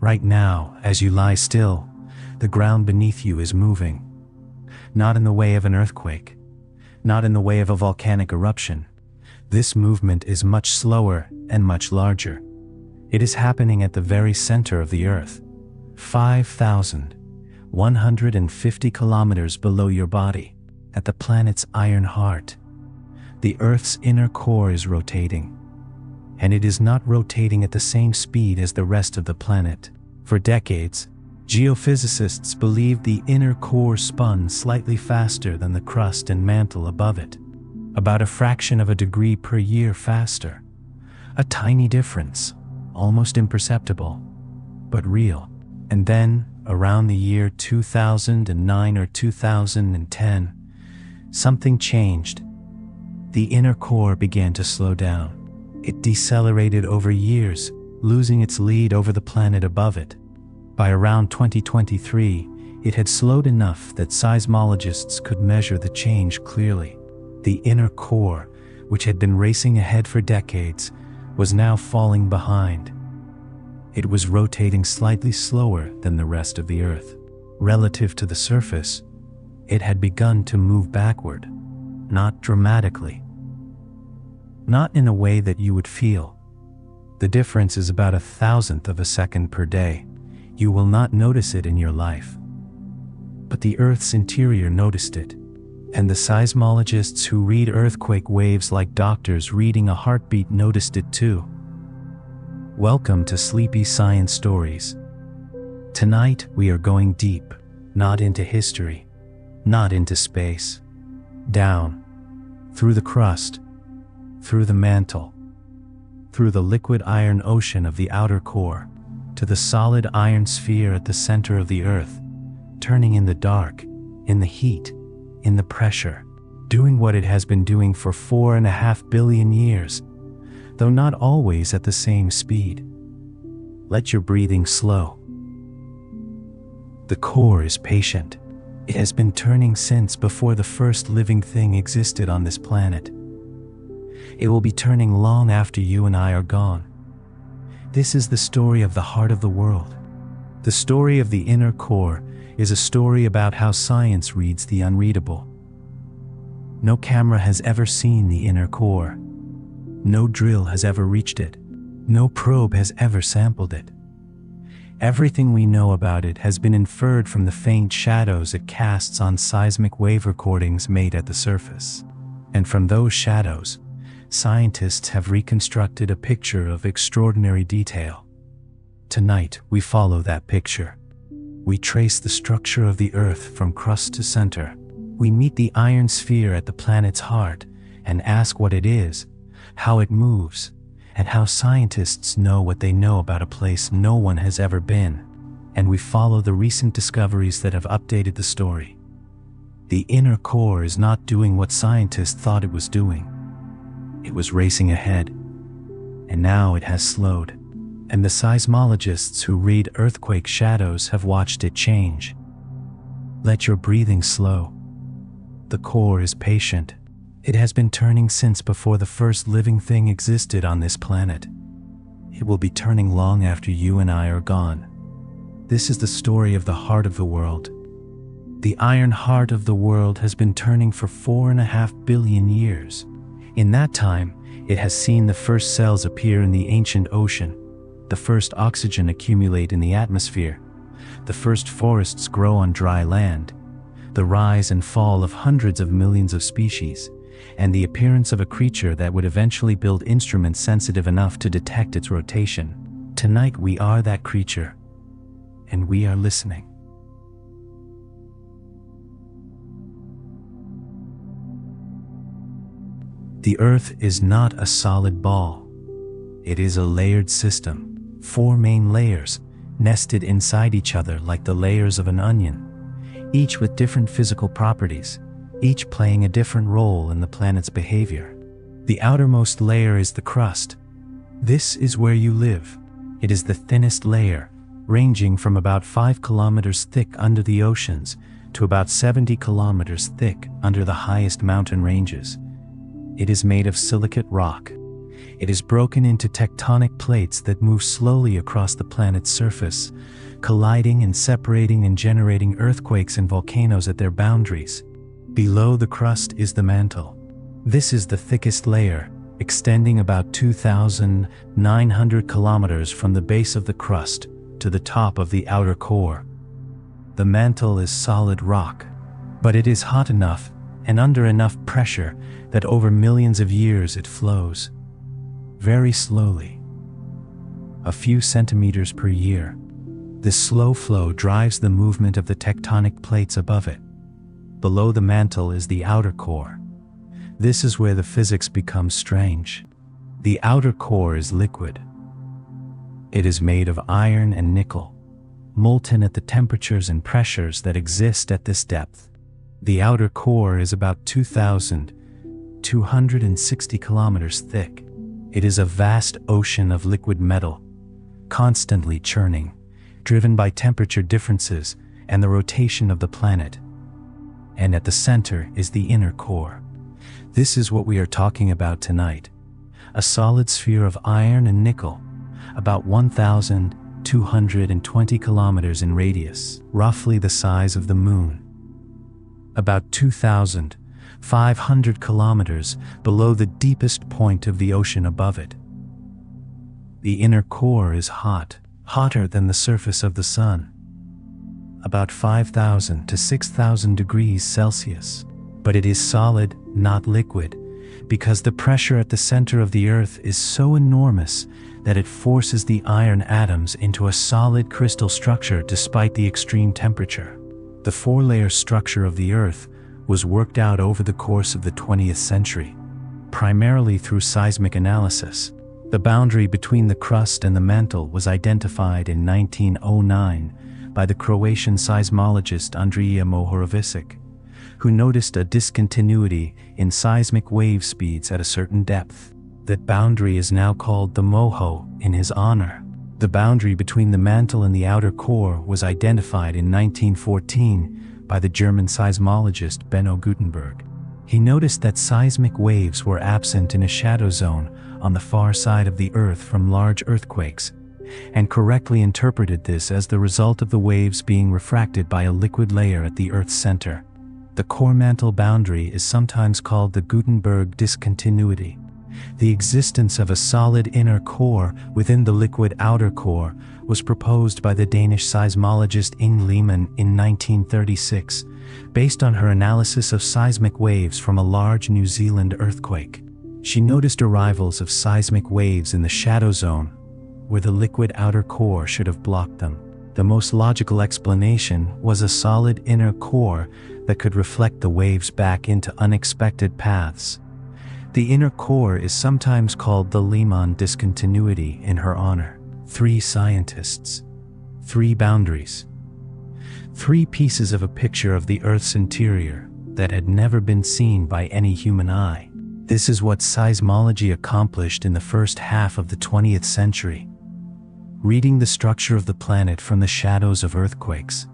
Right now, as you lie still, the ground beneath you is moving. Not in the way of an earthquake, not in the way of a volcanic eruption. This movement is much slower and much larger. It is happening at the very center of the Earth, 5,150 kilometers below your body, at the planet's iron heart. The Earth's inner core is rotating, and it is not rotating at the same speed as the rest of the planet. For decades, geophysicists believed the inner core spun slightly faster than the crust and mantle above it, about a fraction of a degree per year faster. A tiny difference, almost imperceptible, but real. And then, around the year 2009 or 2010, something changed. The inner core began to slow down. It decelerated over years, losing its lead over the planet above it. By around 2023, it had slowed enough that seismologists could measure the change clearly. The inner core, which had been racing ahead for decades, was now falling behind. It was rotating slightly slower than the rest of the Earth. Relative to the surface, it had begun to move backward, not dramatically. Not in a way that you would feel. The difference is about 1,000th of a second per day. You will not notice it in your life. But the Earth's interior noticed it, and the seismologists who read earthquake waves like doctors reading a heartbeat noticed it too. Welcome to Sleepy Science Stories. Tonight we are going deep, not into history, not into space. Down, through the crust, through the mantle, through the liquid iron ocean of the outer core, to the solid iron sphere at the center of the Earth, turning in the dark, in the heat, in the pressure, doing what it has been doing for 4.5 billion years, though not always at the same speed. Let your breathing slow. The core is patient. It has been turning since before the first living thing existed on this planet. It will be turning long after you and I are gone. This is the story of the heart of the world. The story of the inner core is a story about how science reads the unreadable. No camera has ever seen the inner core. No drill has ever reached it. No probe has ever sampled it. Everything we know about it has been inferred from the faint shadows it casts on seismic wave recordings made at the surface. And from those shadows, scientists have reconstructed a picture of extraordinary detail. Tonight, we follow that picture. We trace the structure of the Earth from crust to center. We meet the iron sphere at the planet's heart and ask what it is, how it moves, and how scientists know what they know about a place no one has ever been. And we follow the recent discoveries that have updated the story. The inner core is not doing what scientists thought it was doing. It was racing ahead, and now it has slowed, and the seismologists who read earthquake shadows have watched it change. Let your breathing slow. The core is patient. It has been turning since before the first living thing existed on this planet. It will be turning long after you and I are gone. This is the story of the heart of the world. The iron heart of the world has been turning for 4.5 billion years. In that time, it has seen the first cells appear in the ancient ocean, the first oxygen accumulate in the atmosphere, the first forests grow on dry land, the rise and fall of hundreds of millions of species, and the appearance of a creature that would eventually build instruments sensitive enough to detect its rotation. Tonight we are that creature, and we are listening. The Earth is not a solid ball. It is a layered system, 4 main layers, nested inside each other like the layers of an onion, each with different physical properties, each playing a different role in the planet's behavior. The outermost layer is the crust. This is where you live. It is the thinnest layer, ranging from about 5 kilometers thick under the oceans to about 70 kilometers thick under the highest mountain ranges. It is made of silicate rock. It is broken into tectonic plates that move slowly across the planet's surface, colliding and separating and generating earthquakes and volcanoes at their boundaries. Below the crust is the mantle. This is the thickest layer, extending about 2,900 kilometers from the base of the crust to the top of the outer core. The mantle is solid rock, but it is hot enough and under enough pressure that over millions of years it flows, very slowly, a few centimeters per year. This slow flow drives the movement of the tectonic plates above it. Below the mantle is the outer core. This is where the physics becomes strange. The outer core is liquid. It is made of iron and nickel, molten at the temperatures and pressures that exist at this depth. The outer core is about 2,260 kilometers thick. It is a vast ocean of liquid metal, constantly churning, driven by temperature differences and the rotation of the planet. And at the center is the inner core. This is what we are talking about tonight. A solid sphere of iron and nickel, about 1,220 kilometers in radius, roughly the size of the moon. About 2,500 kilometers below the deepest point of the ocean above it. The inner core is hot, hotter than the surface of the sun, about 5,000 to 6,000 degrees Celsius. But it is solid, not liquid, because the pressure at the center of the Earth is so enormous that it forces the iron atoms into a solid crystal structure despite the extreme temperature. The four-layer structure of the Earth was worked out over the course of the 20th century, primarily through seismic analysis. The boundary between the crust and the mantle was identified in 1909 by the Croatian seismologist Andrija Mohorovičić, who noticed a discontinuity in seismic wave speeds at a certain depth. That boundary is now called the Moho in his honor. The boundary between the mantle and the outer core was identified in 1914 by the German seismologist Benno Gutenberg. He noticed that seismic waves were absent in a shadow zone on the far side of the Earth from large earthquakes, and correctly interpreted this as the result of the waves being refracted by a liquid layer at the Earth's center. The core-mantle boundary is sometimes called the Gutenberg discontinuity. The existence of a solid inner core within the liquid outer core was proposed by the Danish seismologist Inge Lehmann in 1936, based on her analysis of seismic waves from a large New Zealand earthquake. She noticed arrivals of seismic waves in the shadow zone, where the liquid outer core should have blocked them. The most logical explanation was a solid inner core that could reflect the waves back into unexpected paths. The inner core is sometimes called the Lehmann discontinuity in her honor. 3 scientists, 3 boundaries, 3 pieces of a picture of the Earth's interior that had never been seen by any human eye. This is what seismology accomplished in the first half of the 20th century, reading the structure of the planet from the shadows of earthquakes.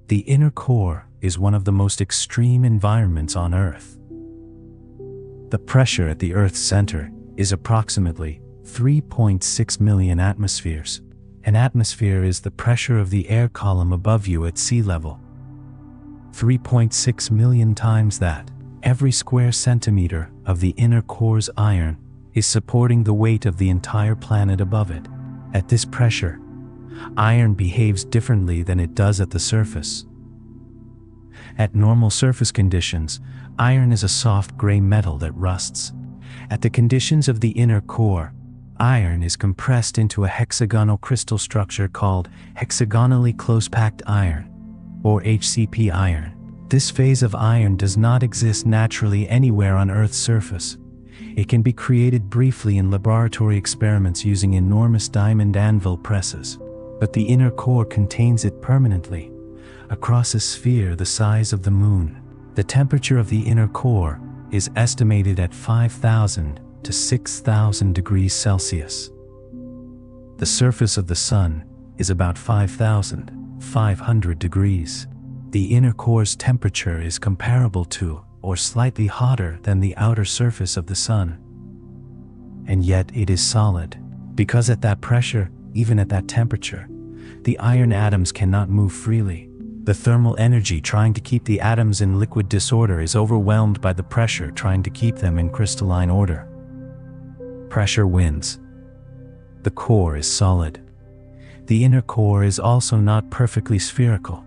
The inner core is one of the most extreme environments on Earth. The pressure at the Earth's center is approximately 3.6 million atmospheres. An atmosphere is the pressure of the air column above you at sea level. 3.6 million times that. Every square centimeter of the inner core's iron is supporting the weight of the entire planet above it. At this pressure, iron behaves differently than it does at the surface. At normal surface conditions, iron is a soft gray metal that rusts. At the conditions of the inner core, iron is compressed into a hexagonal crystal structure called hexagonally close-packed iron, or HCP iron. This phase of iron does not exist naturally anywhere on Earth's surface. It can be created briefly in laboratory experiments using enormous diamond anvil presses, but the inner core contains it permanently, across a sphere the size of the moon. The temperature of the inner core is estimated at 5,000 to 6,000 degrees Celsius. The surface of the sun is about 5,500 degrees. The inner core's temperature is comparable to, or slightly hotter than the outer surface of the Sun. And yet it is solid, because at that pressure, even at that temperature, the iron atoms cannot move freely. The thermal energy trying to keep the atoms in liquid disorder is overwhelmed by the pressure trying to keep them in crystalline order. Pressure wins. The core is solid. The inner core is also not perfectly spherical.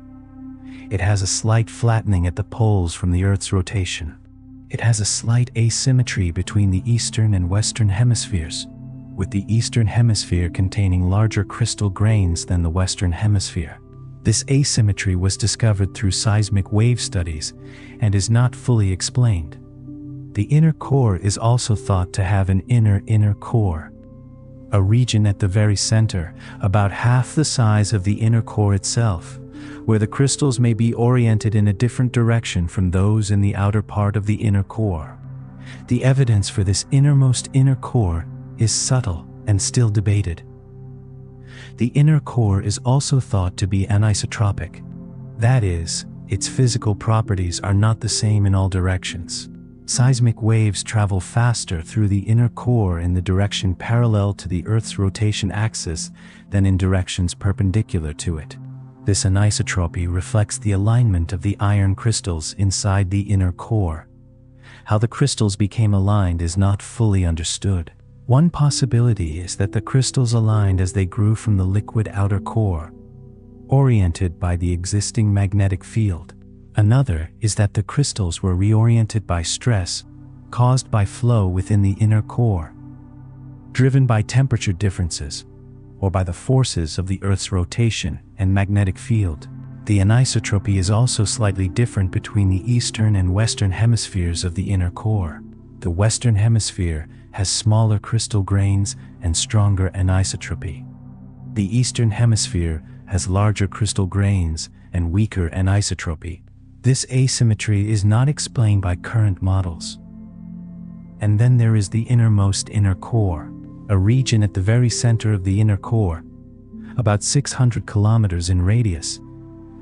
It has a slight flattening at the poles from the Earth's rotation. It has a slight asymmetry between the eastern and western hemispheres, with the eastern hemisphere containing larger crystal grains than the western hemisphere. This asymmetry was discovered through seismic wave studies and is not fully explained. The inner core is also thought to have an inner core, a region at the very center, about half the size of the inner core itself, where the crystals may be oriented in a different direction from those in the outer part of the inner core. The evidence for this innermost inner core is subtle and still debated. The inner core is also thought to be anisotropic. That is, its physical properties are not the same in all directions. Seismic waves travel faster through the inner core in the direction parallel to the Earth's rotation axis than in directions perpendicular to it. This anisotropy reflects the alignment of the iron crystals inside the inner core. How the crystals became aligned is not fully understood. One possibility is that the crystals aligned as they grew from the liquid outer core, oriented by the existing magnetic field. Another is that the crystals were reoriented by stress caused by flow within the inner core, driven by temperature differences, or by the forces of the Earth's rotation and magnetic field. The anisotropy is also slightly different between the eastern and western hemispheres of the inner core. The western hemisphere has smaller crystal grains and stronger anisotropy. The eastern hemisphere has larger crystal grains and weaker anisotropy. This asymmetry is not explained by current models. And then there is the innermost inner core, a region at the very center of the inner core, about 600 kilometers in radius,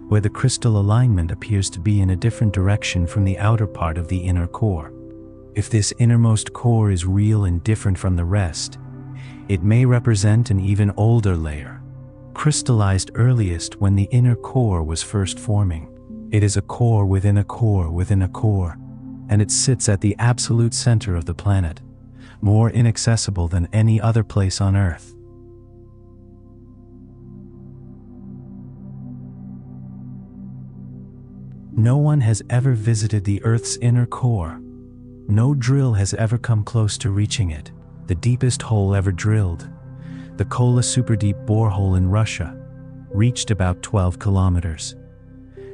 where the crystal alignment appears to be in a different direction from the outer part of the inner core. If this innermost core is real and different from the rest, it may represent an even older layer, crystallized earliest when the inner core was first forming. It is a core within a core within a core, and it sits at the absolute center of the planet, more inaccessible than any other place on Earth. No one has ever visited the Earth's inner core. No drill has ever come close to reaching it. The deepest hole ever drilled, the Kola superdeep borehole in Russia, reached about 12 kilometers.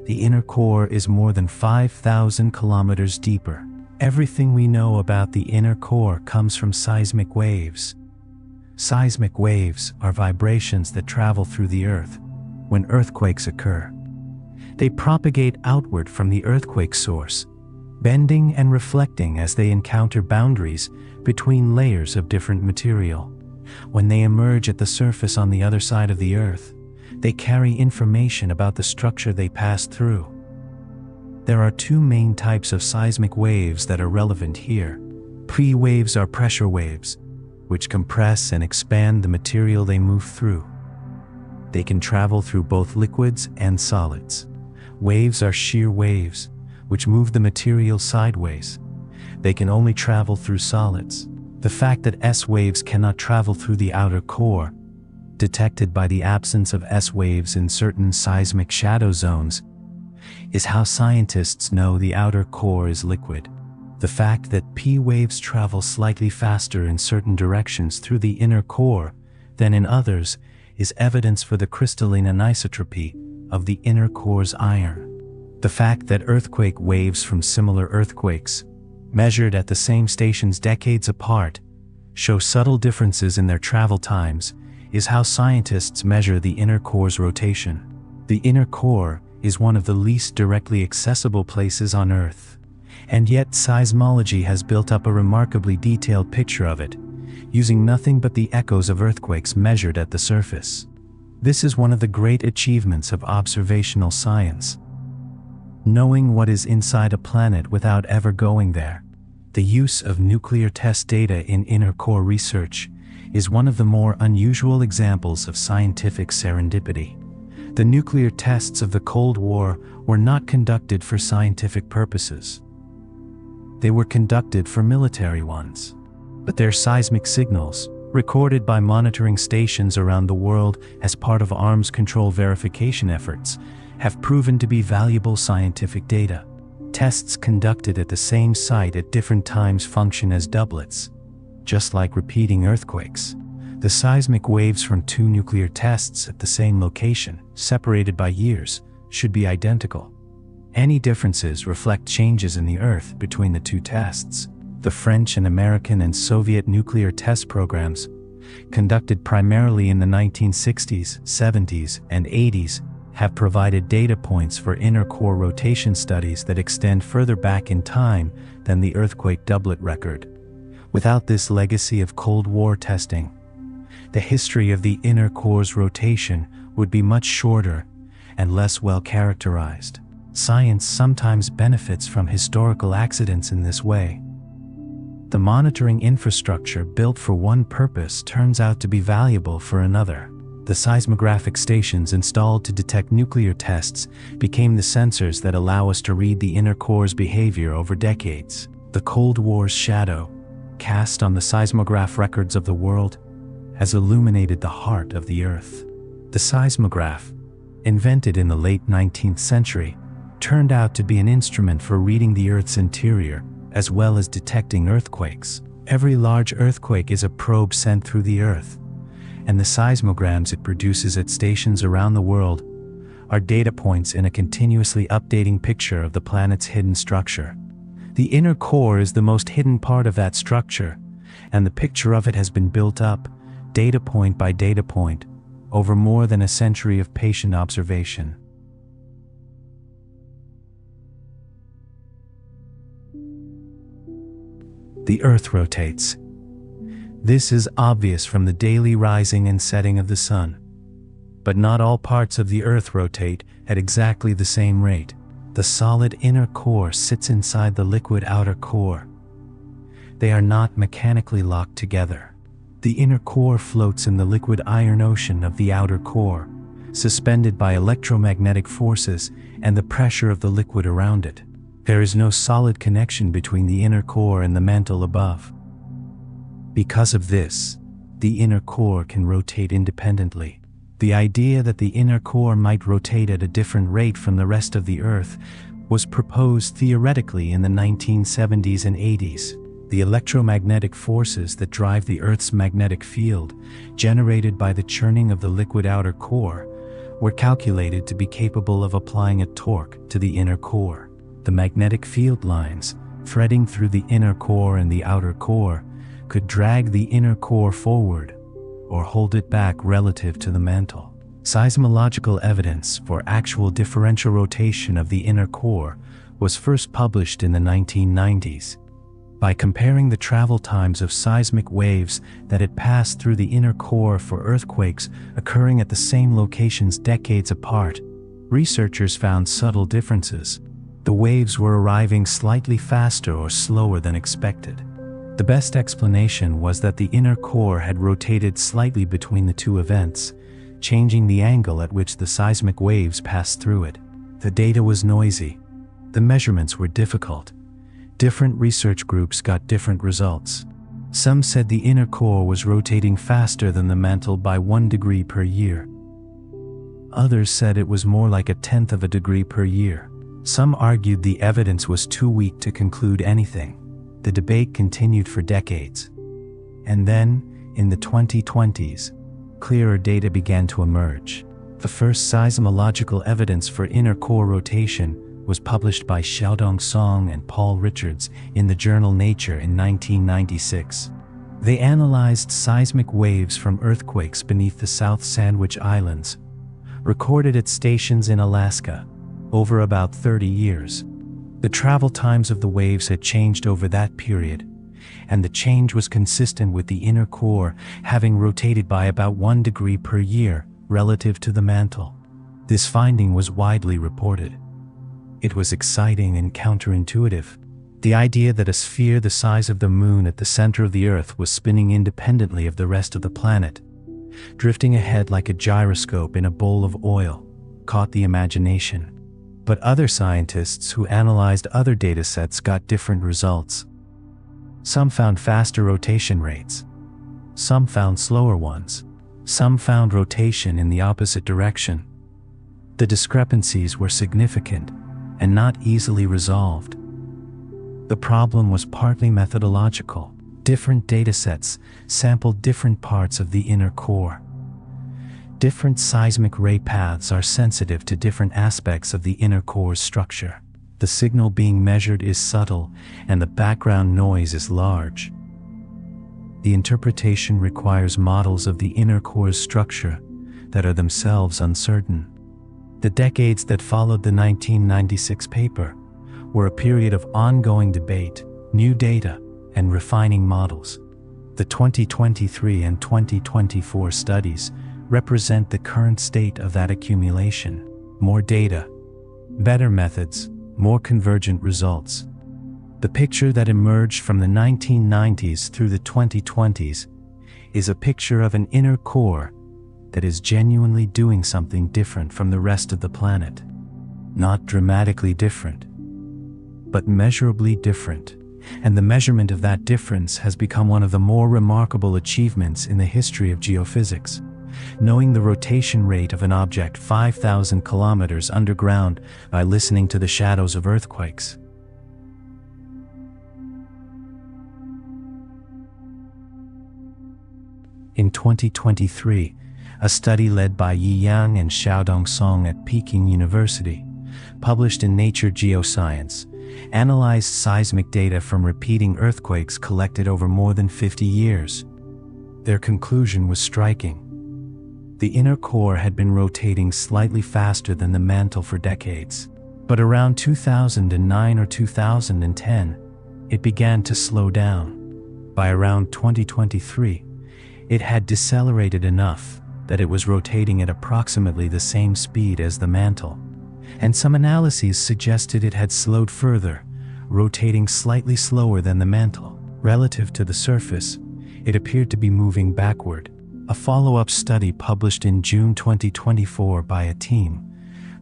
The inner core is more than 5,000 kilometers deeper. Everything we know about the inner core comes from seismic waves. Seismic waves are vibrations that travel through the Earth when earthquakes occur. They propagate outward from the earthquake source, bending and reflecting as they encounter boundaries between layers of different material. When they emerge at the surface on the other side of the Earth, they carry information about the structure they passed through. There are two main types of seismic waves that are relevant here. P waves are pressure waves, which compress and expand the material they move through. They can travel through both liquids and solids. Waves are shear waves, which move the material sideways. They can only travel through solids. The fact that S waves cannot travel through the outer core, detected by the absence of S waves in certain seismic shadow zones, is how scientists know the outer core is liquid. The fact that P waves travel slightly faster in certain directions through the inner core than in others is evidence for the crystalline anisotropy of the inner core's iron. The fact that earthquake waves from similar earthquakes, measured at the same stations decades apart, show subtle differences in their travel times is how scientists measure the inner core's rotation. The inner core is one of the least directly accessible places on Earth, and yet seismology has built up a remarkably detailed picture of it, using nothing but the echoes of earthquakes measured at the surface. This is one of the great achievements of observational science. knowing what is inside a planet without ever going there. The use of nuclear test data in inner core research is one of the more unusual examples of scientific serendipity. The nuclear tests of the Cold War were not conducted for scientific purposes. They were conducted for military ones. But their seismic signals, recorded by monitoring stations around the world as part of arms control verification efforts, have proven to be valuable scientific data. Tests conducted at the same site at different times function as doublets. Just like repeating earthquakes, the seismic waves from two nuclear tests at the same location, separated by years, should be identical. Any differences reflect changes in the Earth between the two tests. The French and American and Soviet nuclear test programs, conducted primarily in the 1960s, 70s, and 80s, have provided data points for inner core rotation studies that extend further back in time than the earthquake doublet record. Without this legacy of Cold War testing, the history of the inner core's rotation would be much shorter and less well characterized. Science sometimes benefits from historical accidents in this way. The monitoring infrastructure built for one purpose turns out to be valuable for another. The seismographic stations installed to detect nuclear tests became the sensors that allow us to read the inner core's behavior over decades. The Cold War's shadow, cast on the seismograph records of the world, has illuminated the heart of the Earth. The seismograph, invented in the late 19th century, turned out to be an instrument for reading the Earth's interior, as well as detecting earthquakes. Every large earthquake is a probe sent through the Earth, and the seismograms it produces at stations around the world are data points in a continuously updating picture of the planet's hidden structure. The inner core is the most hidden part of that structure, and the picture of it has been built up, data point by data point, over more than a century of patient observation. The Earth rotates. This is obvious from the daily rising and setting of the sun. But not all parts of the Earth rotate at exactly the same rate. The solid inner core sits inside the liquid outer core. They are not mechanically locked together. The inner core floats in the liquid iron ocean of the outer core, suspended by electromagnetic forces and the pressure of the liquid around it. There is no solid connection between the inner core and the mantle above. Because of this, the inner core can rotate independently. The idea that the inner core might rotate at a different rate from the rest of the Earth was proposed theoretically in the 1970s and 80s. The electromagnetic forces that drive the Earth's magnetic field, generated by the churning of the liquid outer core, were calculated to be capable of applying a torque to the inner core. The magnetic field lines, threading through the inner core and the outer core, could drag the inner core forward or hold it back relative to the mantle. Seismological evidence for actual differential rotation of the inner core was first published in the 1990s. By comparing the travel times of seismic waves that had passed through the inner core for earthquakes occurring at the same locations decades apart, researchers found subtle differences. The waves were arriving slightly faster or slower than expected. The best explanation was that the inner core had rotated slightly between the two events, changing the angle at which the seismic waves passed through it. The data was noisy. The measurements were difficult. Different research groups got different results. Some said the inner core was rotating faster than the mantle by 1 degree per year. Others said it was more like 1/10 of a degree per year. Some argued the evidence was too weak to conclude anything. The debate continued for decades. And then, in the 2020s, clearer data began to emerge. The first seismological evidence for inner core rotation was published by Xiaodong Song and Paul Richards in the journal Nature in 1996. They analyzed seismic waves from earthquakes beneath the South Sandwich Islands, recorded at stations in Alaska, over about 30 years. The travel times of the waves had changed over that period, and the change was consistent with the inner core having rotated by about 1 degree per year relative to the mantle. This finding was widely reported. It was exciting and counterintuitive. The idea that a sphere the size of the moon at the center of the Earth was spinning independently of the rest of the planet, drifting ahead like a gyroscope in a bowl of oil, caught the imagination. But other scientists who analyzed other datasets got different results. Some found faster rotation rates. Some found slower ones. Some found rotation in the opposite direction. The discrepancies were significant and not easily resolved. The problem was partly methodological. Different datasets sampled different parts of the inner core. Different seismic ray paths are sensitive to different aspects of the inner core's structure. The signal being measured is subtle, and the background noise is large. The interpretation requires models of the inner core's structure that are themselves uncertain. The decades that followed the 1996 paper were a period of ongoing debate, new data, and refining models. The 2023 and 2024 studies represent the current state of that accumulation. More data, better methods, more convergent results. The picture that emerged from the 1990s through the 2020s is a picture of an inner core that is genuinely doing something different from the rest of the planet. Not dramatically different, but measurably different. And the measurement of that difference has become one of the more remarkable achievements in the history of geophysics. Knowing the rotation rate of an object 5,000 kilometers underground by listening to the shadows of earthquakes. In 2023, a study led by Yi Yang and Xiaodong Song at Peking University, published in Nature Geoscience, analyzed seismic data from repeating earthquakes collected over more than 50 years. Their conclusion was striking. The inner core had been rotating slightly faster than the mantle for decades, but around 2009 or 2010, it began to slow down. By around 2023, it had decelerated enough that it was rotating at approximately the same speed as the mantle, and some analyses suggested it had slowed further, rotating slightly slower than the mantle. Relative to the surface, it appeared to be moving backward. A follow-up study published in June 2024 by a team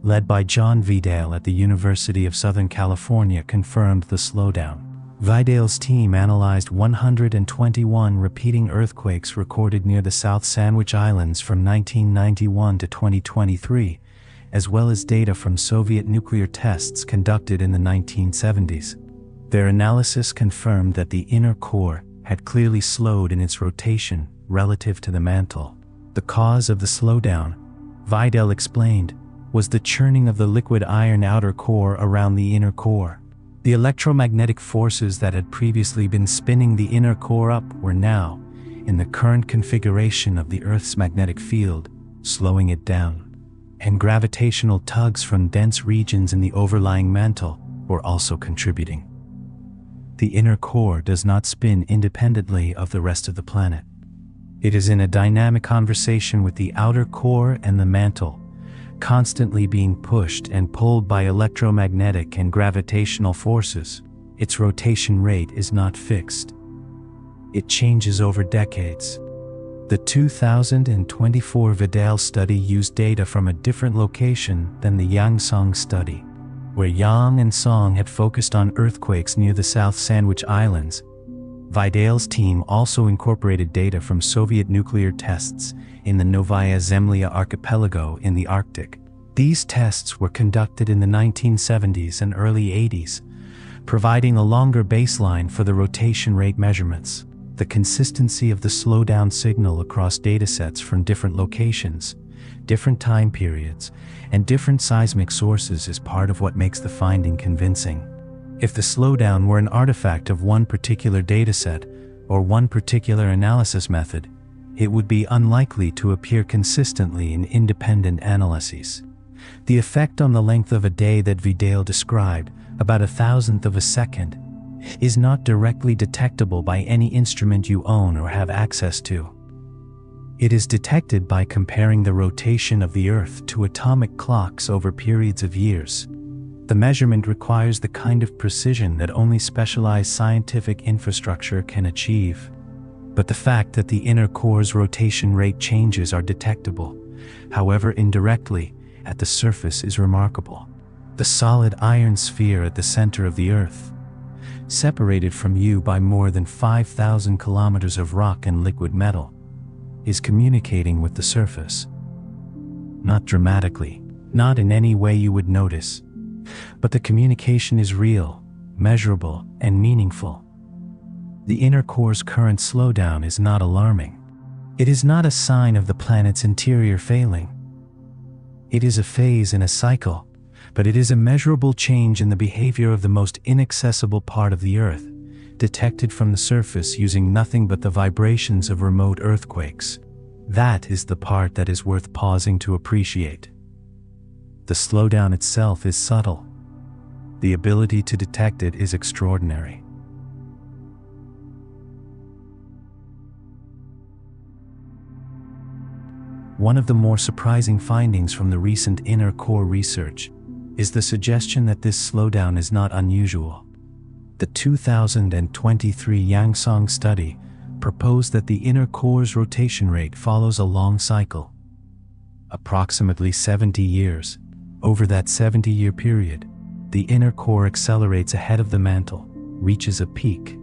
led by John Vidal at the University of Southern California confirmed the slowdown. Vidal's team analyzed 121 repeating earthquakes recorded near the South Sandwich Islands from 1991 to 2023, as well as data from Soviet nuclear tests conducted in the 1970s. Their analysis confirmed that the inner core had clearly slowed in its rotation relative to the mantle. The cause of the slowdown, Vidal explained, was the churning of the liquid iron outer core around the inner core. The electromagnetic forces that had previously been spinning the inner core up were now, in the current configuration of the Earth's magnetic field, slowing it down. And gravitational tugs from dense regions in the overlying mantle were also contributing. The inner core does not spin independently of the rest of the planet. It is in a dynamic conversation with the outer core and the mantle, constantly being pushed and pulled by electromagnetic and gravitational forces. Its rotation rate is not fixed. It changes over decades. The 2024 Vidal study used data from a different location than the Yang-Song study, where Yang and Song had focused on earthquakes near the South Sandwich Islands. Vidal's team also incorporated data from Soviet nuclear tests in the Novaya Zemlya archipelago in the Arctic. These tests were conducted in the 1970s and early 80s, providing a longer baseline for the rotation rate measurements. The consistency of the slowdown signal across datasets from different locations, different time periods, and different seismic sources is part of what makes the finding convincing. If the slowdown were an artifact of one particular dataset or one particular analysis method, it would be unlikely to appear consistently in independent analyses. The effect on the length of a day that Vidal described, about 1,000th of a second, is not directly detectable by any instrument you own or have access to. It is detected by comparing the rotation of the Earth to atomic clocks over periods of years. The measurement requires the kind of precision that only specialized scientific infrastructure can achieve. But the fact that the inner core's rotation rate changes are detectable, however indirectly, at the surface is remarkable. The solid iron sphere at the center of the Earth, separated from you by more than 5,000 kilometers of rock and liquid metal, is communicating with the surface. Not dramatically, not in any way you would notice, but the communication is real, measurable, and meaningful. The inner core's current slowdown is not alarming. It is not a sign of the planet's interior failing. It is a phase in a cycle, but it is a measurable change in the behavior of the most inaccessible part of the Earth, detected from the surface using nothing but the vibrations of remote earthquakes. That is the part that is worth pausing to appreciate. The slowdown itself is subtle. The ability to detect it is extraordinary. One of the more surprising findings from the recent inner core research is the suggestion that this slowdown is not unusual. The 2023 Yangsong study proposed that the inner core's rotation rate follows a long cycle, approximately 70 years. Over that 70-year period, the inner core accelerates ahead of the mantle, reaches a peak,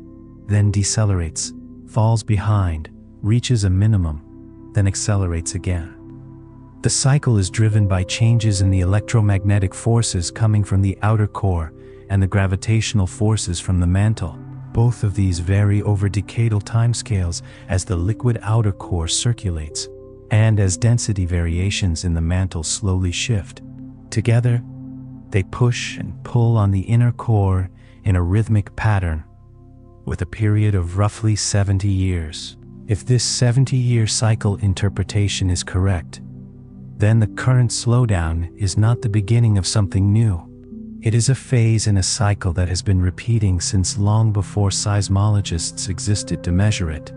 then decelerates, falls behind, reaches a minimum, then accelerates again. The cycle is driven by changes in the electromagnetic forces coming from the outer core and the gravitational forces from the mantle. Both of these vary over decadal timescales as the liquid outer core circulates, and as density variations in the mantle slowly shift. Together, they push and pull on the inner core in a rhythmic pattern, with a period of roughly 70 years. If this 70-year cycle interpretation is correct, then the current slowdown is not the beginning of something new. It is a phase in a cycle that has been repeating since long before seismologists existed to measure it.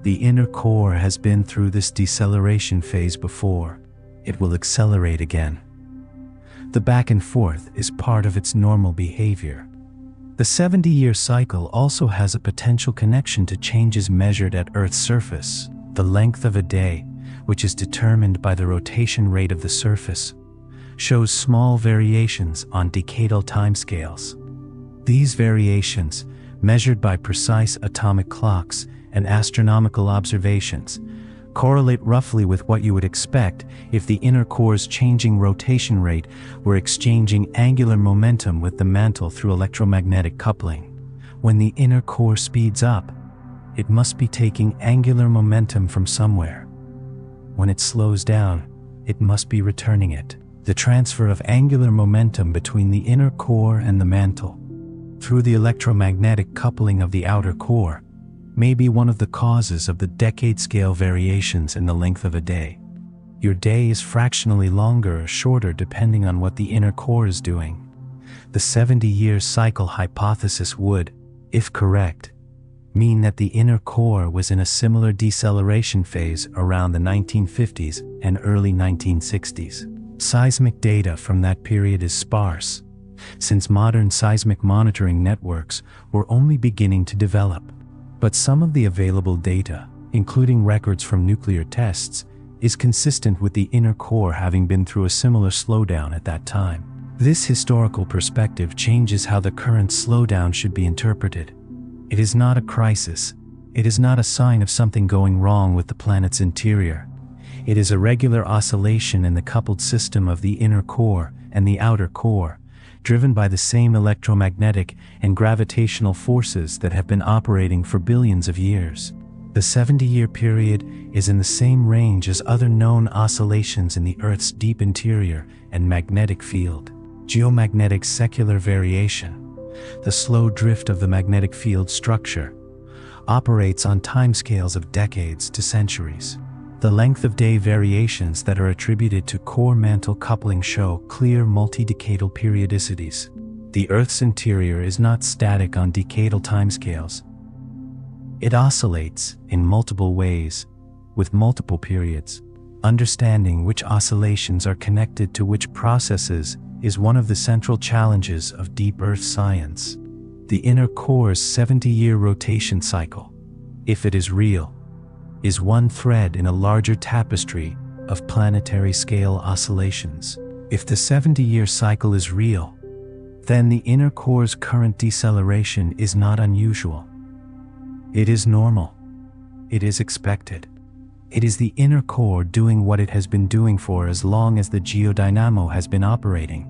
The inner core has been through this deceleration phase before. It will accelerate again. The back and forth is part of its normal behavior. The 70-year cycle also has a potential connection to changes measured at Earth's surface. The length of a day, which is determined by the rotation rate of the surface, shows small variations on decadal timescales. These variations, measured by precise atomic clocks and astronomical observations, correlate roughly with what you would expect if the inner core's changing rotation rate were exchanging angular momentum with the mantle through electromagnetic coupling. When the inner core speeds up, it must be taking angular momentum from somewhere. When it slows down, it must be returning it. The transfer of angular momentum between the inner core and the mantle, through the electromagnetic coupling of the outer core, may be one of the causes of the decade-scale variations in the length of a day. Your day is fractionally longer or shorter depending on what the inner core is doing. The 70-year cycle hypothesis would, if correct, mean that the inner core was in a similar deceleration phase around the 1950s and early 1960s. Seismic data from that period is sparse, since modern seismic monitoring networks were only beginning to develop. But some of the available data, including records from nuclear tests, is consistent with the inner core having been through a similar slowdown at that time. This historical perspective changes how the current slowdown should be interpreted. It is not a crisis. It is not a sign of something going wrong with the planet's interior. It is a regular oscillation in the coupled system of the inner core and the outer core, driven by the same electromagnetic and gravitational forces that have been operating for billions of years. The 70-year period is in the same range as other known oscillations in the Earth's deep interior and magnetic field. Geomagnetic secular variation, the slow drift of the magnetic field structure, operates on timescales of decades to centuries. The length of day variations that are attributed to core-mantle coupling show clear multi-decadal periodicities. The Earth's interior is not static on decadal timescales. It oscillates in multiple ways, with multiple periods. Understanding which oscillations are connected to which processes is one of the central challenges of deep Earth science. The inner core's 70-year rotation cycle, if it is real, is one thread in a larger tapestry of planetary-scale oscillations. If the 70-year cycle is real, then the inner core's current deceleration is not unusual. It is normal. It is expected. It is the inner core doing what it has been doing for as long as the Geodynamo has been operating.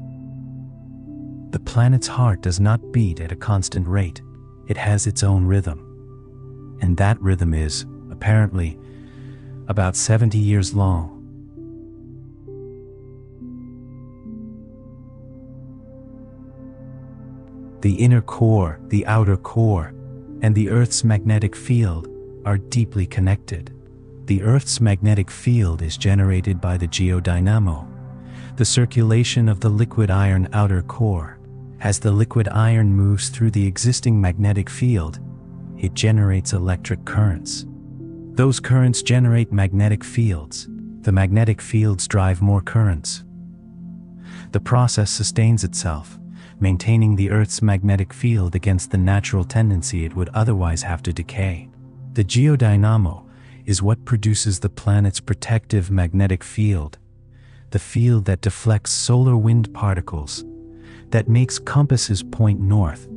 The planet's heart does not beat at a constant rate. It has its own rhythm. And that rhythm is, apparently, about 70 years long. The inner core, the outer core, and the Earth's magnetic field are deeply connected. The Earth's magnetic field is generated by the Geodynamo, the circulation of the liquid iron outer core. As the liquid iron moves through the existing magnetic field, it generates electric currents. Those currents generate magnetic fields. The magnetic fields drive more currents. The process sustains itself, maintaining the Earth's magnetic field against the natural tendency it would otherwise have to decay. The Geodynamo is what produces the planet's protective magnetic field, the field that deflects solar wind particles, that makes compasses point north,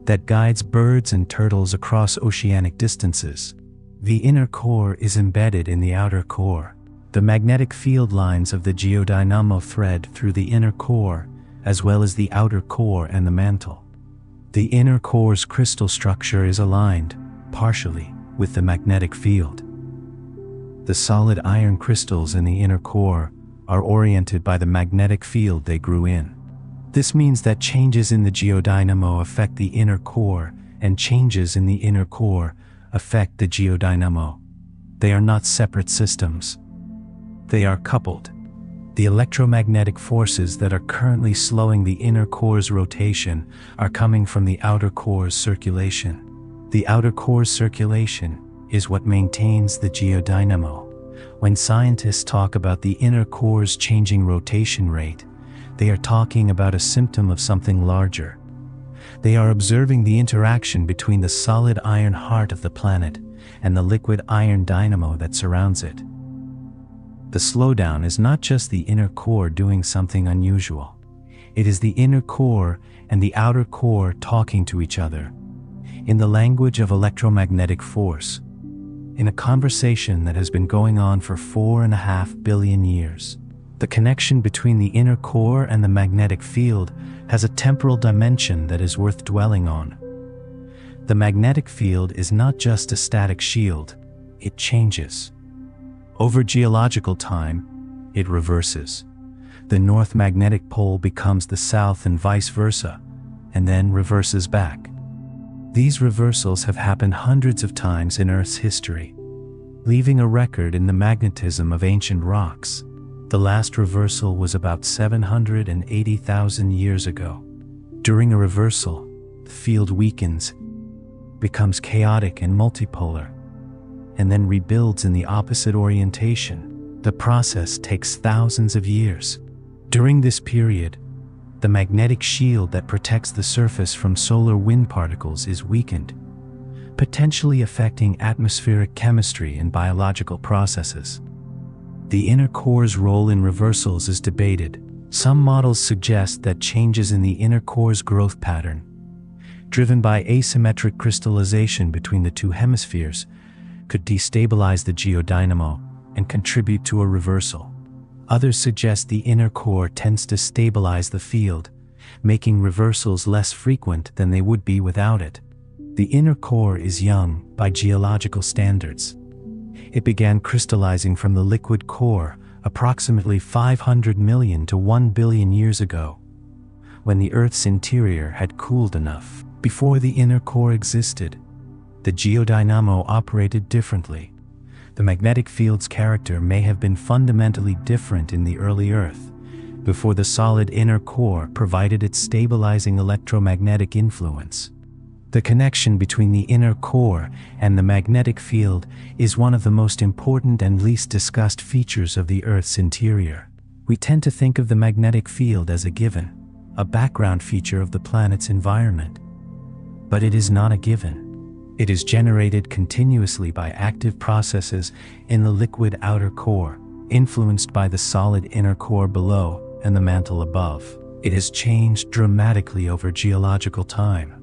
that guides birds and turtles across oceanic distances. The inner core is embedded in the outer core. The magnetic field lines of the Geodynamo thread through the inner core, as well as the outer core and the mantle. The inner core's crystal structure is aligned, partially, with the magnetic field. The solid iron crystals in the inner core are oriented by the magnetic field they grew in. This means that changes in the Geodynamo affect the inner core, and changes in the inner core affect the Geodynamo. They are not separate systems. They are coupled. The electromagnetic forces that are currently slowing the inner core's rotation are coming from the outer core's circulation. The outer core's circulation is what maintains the Geodynamo. When scientists talk about the inner core's changing rotation rate, they are talking about a symptom of something larger. They are observing the interaction between the solid iron heart of the planet and the liquid iron dynamo that surrounds it. The slowdown is not just the inner core doing something unusual. It is the inner core and the outer core talking to each other, in the language of electromagnetic force, in a conversation that has been going on for 4.5 billion years. The connection between the inner core and the magnetic field has a temporal dimension that is worth dwelling on. The magnetic field is not just a static shield, it changes. Over geological time, it reverses. The north magnetic pole becomes the south and vice versa, and then reverses back. These reversals have happened hundreds of times in Earth's history, leaving a record in the magnetism of ancient rocks. The last reversal was about 780,000 years ago. During a reversal, the field weakens, becomes chaotic and multipolar, and then rebuilds in the opposite orientation. The process takes thousands of years. During this period, the magnetic shield that protects the surface from solar wind particles is weakened, potentially affecting atmospheric chemistry and biological processes. The inner core's role in reversals is debated. Some models suggest that changes in the inner core's growth pattern, driven by asymmetric crystallization between the two hemispheres, could destabilize the Geodynamo and contribute to a reversal. Others suggest the inner core tends to stabilize the field, making reversals less frequent than they would be without it. The inner core is young by geological standards. It began crystallizing from the liquid core approximately 500 million to 1 billion years ago, when the Earth's interior had cooled enough. Before the inner core existed, the Geodynamo operated differently. The magnetic field's character may have been fundamentally different in the early Earth, before the solid inner core provided its stabilizing electromagnetic influence. The connection between the inner core and the magnetic field is one of the most important and least discussed features of the Earth's interior. We tend to think of the magnetic field as a given, a background feature of the planet's environment. But it is not a given. It is generated continuously by active processes in the liquid outer core, influenced by the solid inner core below and the mantle above. It has changed dramatically over geological time.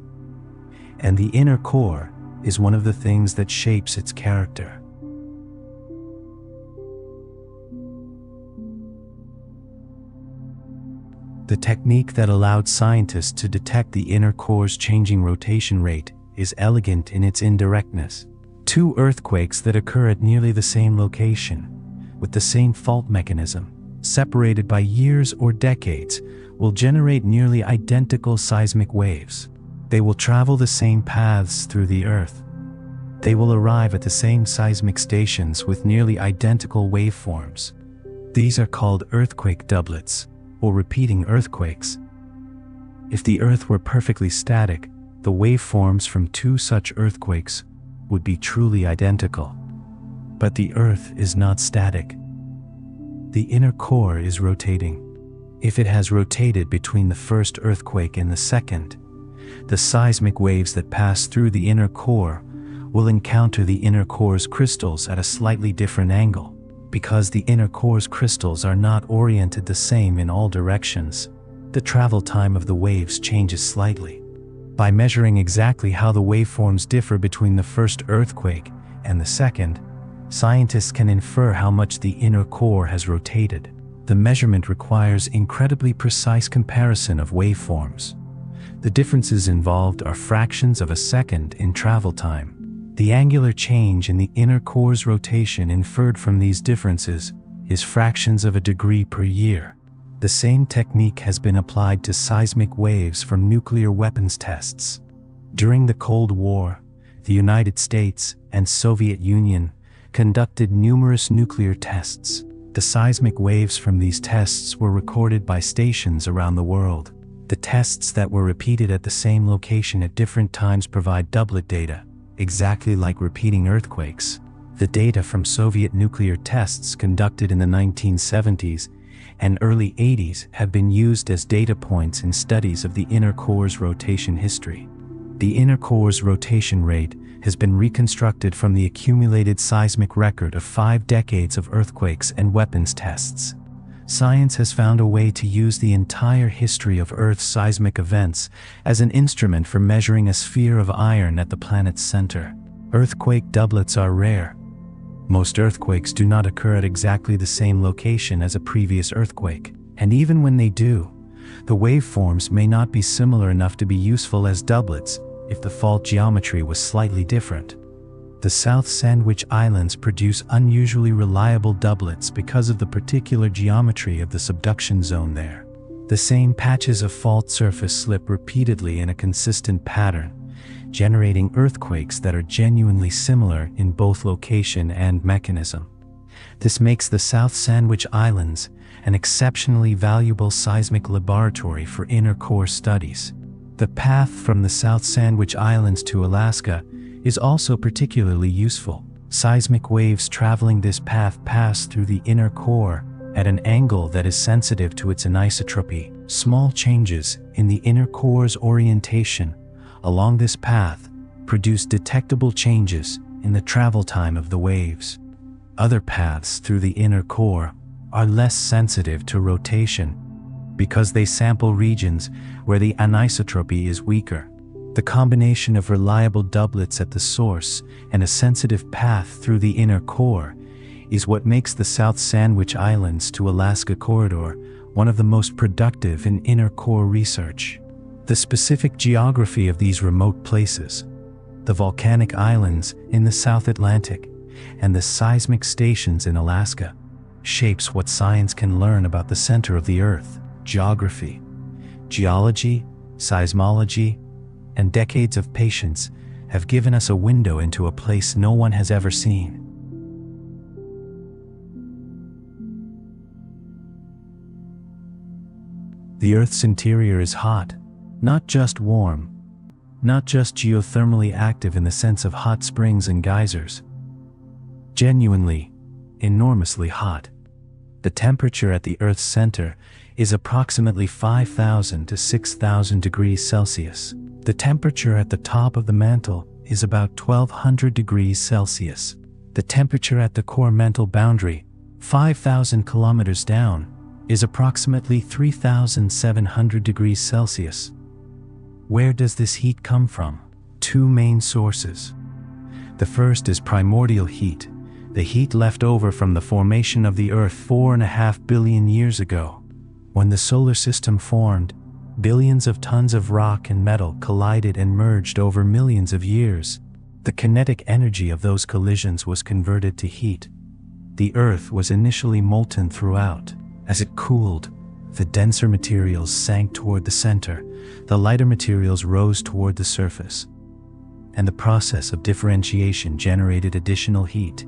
And the inner core is one of the things that shapes its character. The technique that allowed scientists to detect the inner core's changing rotation rate is elegant in its indirectness. Two earthquakes that occur at nearly the same location, with the same fault mechanism, separated by years or decades, will generate nearly identical seismic waves. They will travel the same paths through the Earth. They will arrive at the same seismic stations with nearly identical waveforms. These are called earthquake doublets, or repeating earthquakes. If the Earth were perfectly static, the waveforms from two such earthquakes would be truly identical. But the Earth is not static. The inner core is rotating. If it has rotated between the first earthquake and the second, the seismic waves that pass through the inner core will encounter the inner core's crystals at a slightly different angle. Because the inner core's crystals are not oriented the same in all directions, the travel time of the waves changes slightly. By measuring exactly how the waveforms differ between the first earthquake and the second, scientists can infer how much the inner core has rotated. The measurement requires incredibly precise comparison of waveforms. The differences involved are fractions of a second in travel time. The angular change in the inner core's rotation inferred from these differences is fractions of a degree per year. The same technique has been applied to seismic waves from nuclear weapons tests. During the Cold War, the United States and Soviet Union conducted numerous nuclear tests. The seismic waves from these tests were recorded by stations around the world. The tests that were repeated at the same location at different times provide doublet data, exactly like repeating earthquakes. The data from Soviet nuclear tests conducted in the 1970s and early 80s have been used as data points in studies of the inner core's rotation history. The inner core's rotation rate has been reconstructed from the accumulated seismic record of 5 decades of earthquakes and weapons tests. Science has found a way to use the entire history of Earth's seismic events as an instrument for measuring a sphere of iron at the planet's center. Earthquake doublets are rare. Most earthquakes do not occur at exactly the same location as a previous earthquake, and even when they do, the waveforms may not be similar enough to be useful as doublets if the fault geometry was slightly different. The South Sandwich Islands produce unusually reliable doublets because of the particular geometry of the subduction zone there. The same patches of fault surface slip repeatedly in a consistent pattern, generating earthquakes that are genuinely similar in both location and mechanism. This makes the South Sandwich Islands an exceptionally valuable seismic laboratory for inner core studies. The path from the South Sandwich Islands to Alaska is also particularly useful. Seismic waves traveling this path pass through the inner core at an angle that is sensitive to its anisotropy. Small changes in the inner core's orientation along this path produce detectable changes in the travel time of the waves. Other paths through the inner core are less sensitive to rotation because they sample regions where the anisotropy is weaker. The combination of reliable doublets at the source and a sensitive path through the inner core is what makes the South Sandwich Islands to Alaska corridor one of the most productive in inner core research. The specific geography of these remote places, the volcanic islands in the South Atlantic, and the seismic stations in Alaska, shapes what science can learn about the center of the Earth. Geography, geology, seismology, and decades of patience have given us a window into a place no one has ever seen. The Earth's interior is hot, not just warm, not just geothermally active in the sense of hot springs and geysers. Genuinely, enormously hot. The temperature at the Earth's center is approximately 5,000 to 6,000 degrees Celsius. The temperature at the top of the mantle is about 1,200 degrees Celsius. The temperature at the core mantle boundary, 5,000 kilometers down, is approximately 3,700 degrees Celsius. Where does this heat come from? Two main sources. The first is primordial heat, the heat left over from the formation of the Earth 4.5 billion years ago. When the solar system formed, billions of tons of rock and metal collided and merged over millions of years. The kinetic energy of those collisions was converted to heat. The Earth was initially molten throughout. As it cooled, the denser materials sank toward the center, the lighter materials rose toward the surface, and the process of differentiation generated additional heat.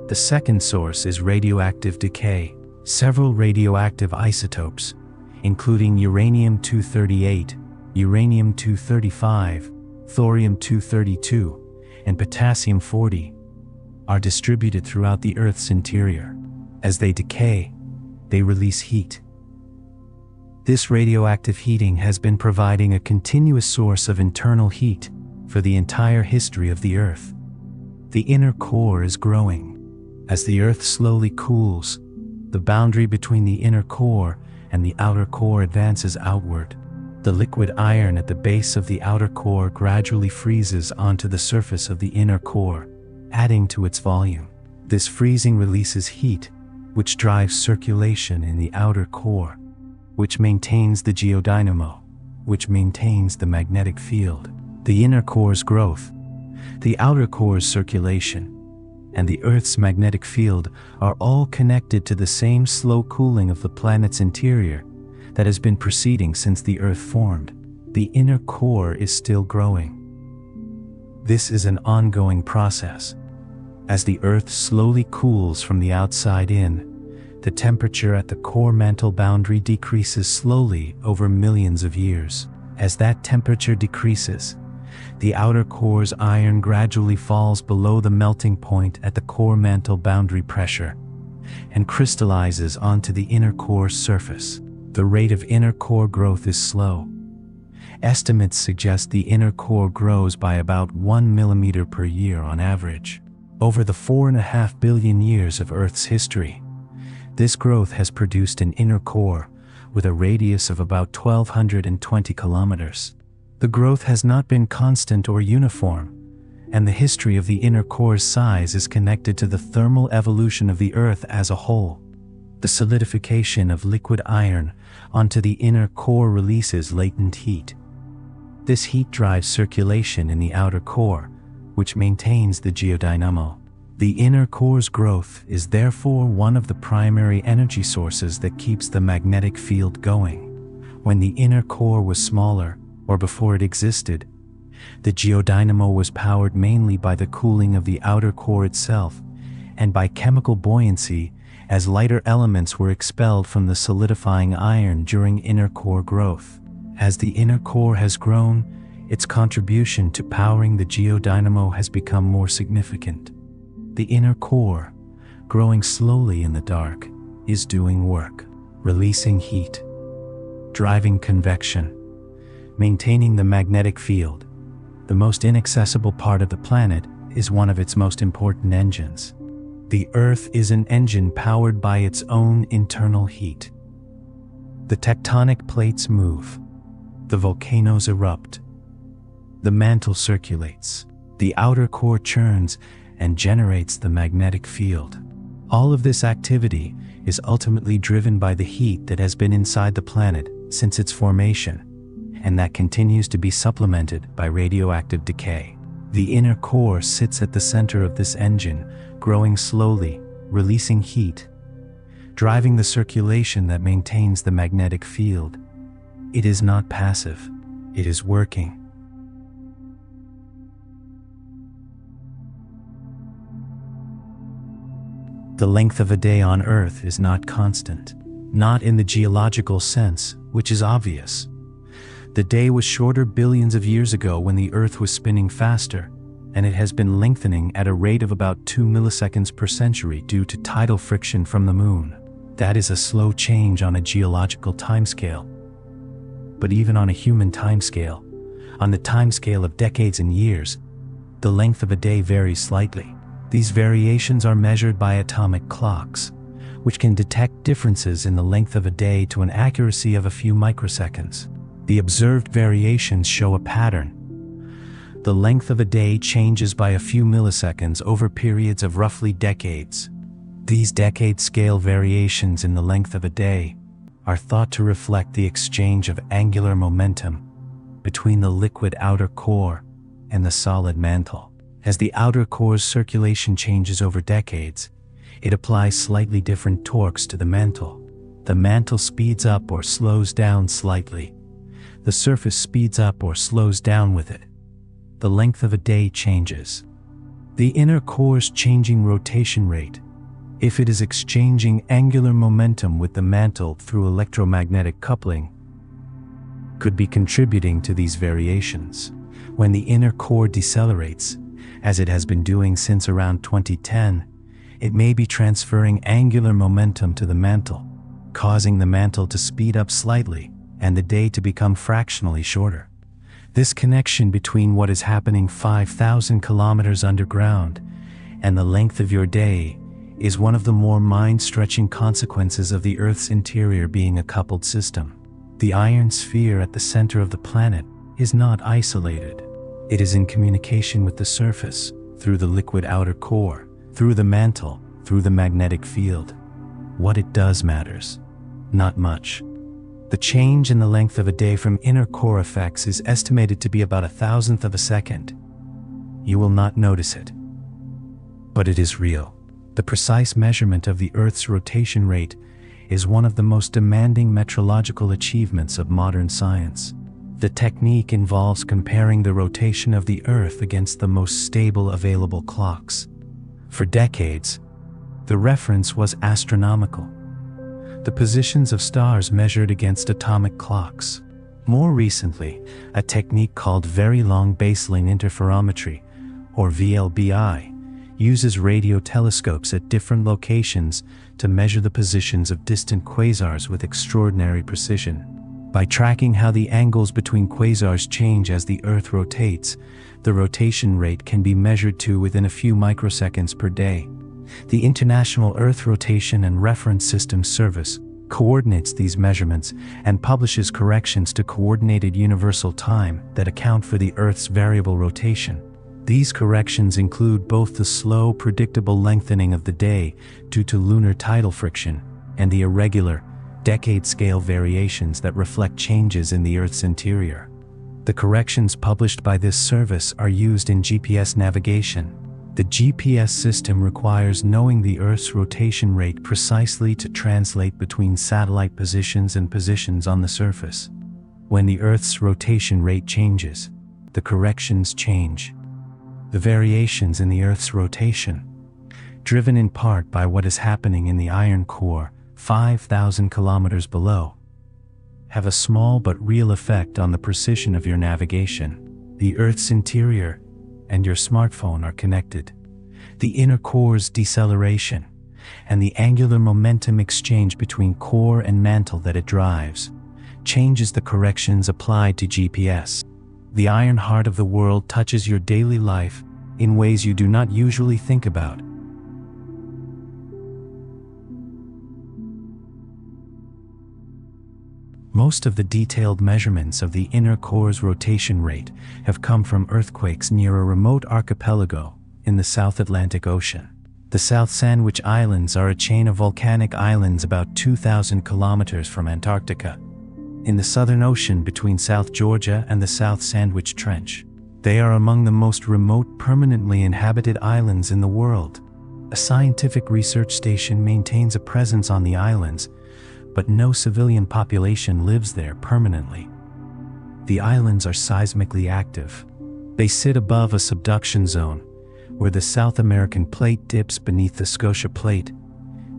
The second source is radioactive decay. Several radioactive isotopes, including uranium-238, uranium-235, thorium-232, and potassium-40, are distributed throughout the Earth's interior. As they decay, they release heat. This radioactive heating has been providing a continuous source of internal heat for the entire history of the Earth. The inner core is growing. As the Earth slowly cools, the boundary between the inner core and the outer core advances outward. The liquid iron at the base of the outer core gradually freezes onto the surface of the inner core, adding to its volume. This freezing releases heat, which drives circulation in the outer core, which maintains the geodynamo, which maintains the magnetic field. The inner core's growth, the outer core's circulation, and the Earth's magnetic field are all connected to the same slow cooling of the planet's interior that has been proceeding since the Earth formed. The inner core is still growing. This is an ongoing process. As the Earth slowly cools from the outside in, the temperature at the core mantle boundary decreases slowly over millions of years. As that temperature decreases, the outer core's iron gradually falls below the melting point at the core mantle boundary pressure and crystallizes onto the inner core's surface. The rate of inner core growth is slow. Estimates suggest the inner core grows by about 1 millimeter per year on average. Over the 4.5 billion years of Earth's history, this growth has produced an inner core with a radius of about 1,220 kilometers. The growth has not been constant or uniform, and the history of the inner core's size is connected to the thermal evolution of the Earth as a whole. The solidification of liquid iron onto the inner core releases latent heat. This heat drives circulation in the outer core, which maintains the geodynamo. The inner core's growth is therefore one of the primary energy sources that keeps the magnetic field going. When the inner core was smaller, or before it existed, the geodynamo was powered mainly by the cooling of the outer core itself and by chemical buoyancy as lighter elements were expelled from the solidifying iron during inner core growth. As the inner core has grown, its contribution to powering the geodynamo has become more significant. The inner core, growing slowly in the dark, is doing work, releasing heat, driving convection, maintaining the magnetic field. The most inaccessible part of the planet is one of its most important engines. The Earth is an engine powered by its own internal heat. The tectonic plates move. The volcanoes erupt. The mantle circulates. The outer core churns and generates the magnetic field. All of this activity is ultimately driven by the heat that has been inside the planet since its formation, and that continues to be supplemented by radioactive decay. The inner core sits at the center of this engine, growing slowly, releasing heat, driving the circulation that maintains the magnetic field. It is not passive, it is working. The length of a day on Earth is not constant, not in the geological sense, which is obvious. The day was shorter billions of years ago when the Earth was spinning faster, and it has been lengthening at a rate of about 2 milliseconds per century due to tidal friction from the Moon. That is a slow change on a geological timescale. But even on a human timescale, on the timescale of decades and years, the length of a day varies slightly. These variations are measured by atomic clocks, which can detect differences in the length of a day to an accuracy of a few microseconds. The observed variations show a pattern. The length of a day changes by a few milliseconds over periods of roughly decades. These decade-scale variations in the length of a day are thought to reflect the exchange of angular momentum between the liquid outer core and the solid mantle. As the outer core's circulation changes over decades, it applies slightly different torques to the mantle. The mantle speeds up or slows down slightly. The surface speeds up or slows down with it. The length of a day changes. The inner core's changing rotation rate, if it is exchanging angular momentum with the mantle through electromagnetic coupling, could be contributing to these variations. When the inner core decelerates, as it has been doing since around 2010, it may be transferring angular momentum to the mantle, causing the mantle to speed up slightly and the day to become fractionally shorter. This connection between what is happening 5,000 kilometers underground and the length of your day is one of the more mind-stretching consequences of the Earth's interior being a coupled system. The iron sphere at the center of the planet is not isolated. It is in communication with the surface, through the liquid outer core, through the mantle, through the magnetic field. What it does matters. Not much. The change in the length of a day from inner core effects is estimated to be about 1,000th of a second. You will not notice it. But it is real. The precise measurement of the Earth's rotation rate is one of the most demanding metrological achievements of modern science. The technique involves comparing the rotation of the Earth against the most stable available clocks. For decades, the reference was astronomical. The positions of stars measured against atomic clocks. More recently, a technique called Very Long Baseline Interferometry, or VLBI, uses radio telescopes at different locations to measure the positions of distant quasars with extraordinary precision. By tracking how the angles between quasars change as the Earth rotates, the rotation rate can be measured to within a few microseconds per day. The International Earth Rotation and Reference Systems Service coordinates these measurements and publishes corrections to Coordinated Universal Time that account for the Earth's variable rotation. These corrections include both the slow, predictable lengthening of the day due to lunar tidal friction and the irregular, decade-scale variations that reflect changes in the Earth's interior. The corrections published by this service are used in GPS navigation. The GPS system requires knowing the Earth's rotation rate precisely to translate between satellite positions and positions on the surface. When the Earth's rotation rate changes, the corrections change. The variations in the Earth's rotation, driven in part by what is happening in the iron core 5,000 kilometers below, have a small but real effect on the precision of your navigation. The Earth's interior and your smartphone are connected. The inner core's deceleration and the angular momentum exchange between core and mantle that it drives changes the corrections applied to GPS. The iron heart of the world touches your daily life in ways you do not usually think about. Most of the detailed measurements of the inner core's rotation rate have come from earthquakes near a remote archipelago in the South Atlantic Ocean. The South Sandwich Islands are a chain of volcanic islands about 2,000 kilometers from Antarctica, in the Southern Ocean between South Georgia and the South Sandwich Trench. They are among the most remote permanently inhabited islands in the world. A scientific research station maintains a presence on the islands, but no civilian population lives there permanently. The islands are seismically active. They sit above a subduction zone, where the South American plate dips beneath the Scotia plate,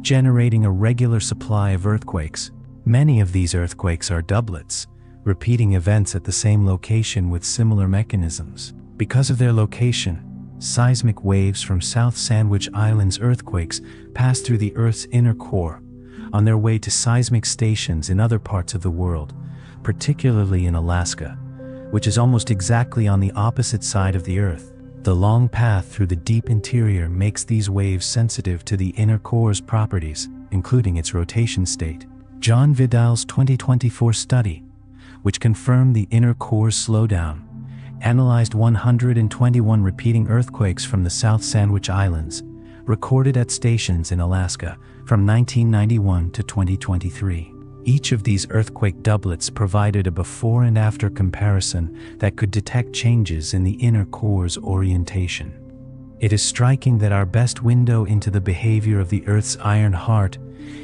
generating a regular supply of earthquakes. Many of these earthquakes are doublets, repeating events at the same location with similar mechanisms. Because of their location, seismic waves from South Sandwich Islands earthquakes pass through the Earth's inner core, on their way to seismic stations in other parts of the world, particularly in Alaska, which is almost exactly on the opposite side of the Earth. The long path through the deep interior makes these waves sensitive to the inner core's properties, including its rotation state. John Vidal's 2024 study, which confirmed the inner core's slowdown, analyzed 121 repeating earthquakes from the South Sandwich Islands, recorded at stations in Alaska from 1991 to 2023. Each of these earthquake doublets provided a before and after comparison that could detect changes in the inner core's orientation. It is striking that our best window into the behavior of the Earth's iron heart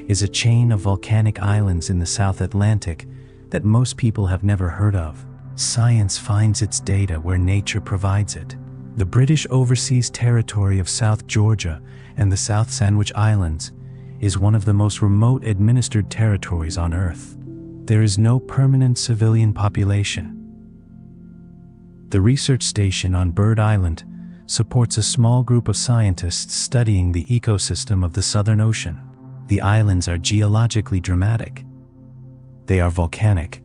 is a chain of volcanic islands in the South Atlantic that most people have never heard of. Science finds its data where nature provides it. The British Overseas Territory of South Georgia and the South Sandwich Islands is one of the most remote administered territories on Earth. There is no permanent civilian population. The research station on Bird Island supports a small group of scientists studying the ecosystem of the Southern Ocean. The islands are geologically dramatic. They are volcanic.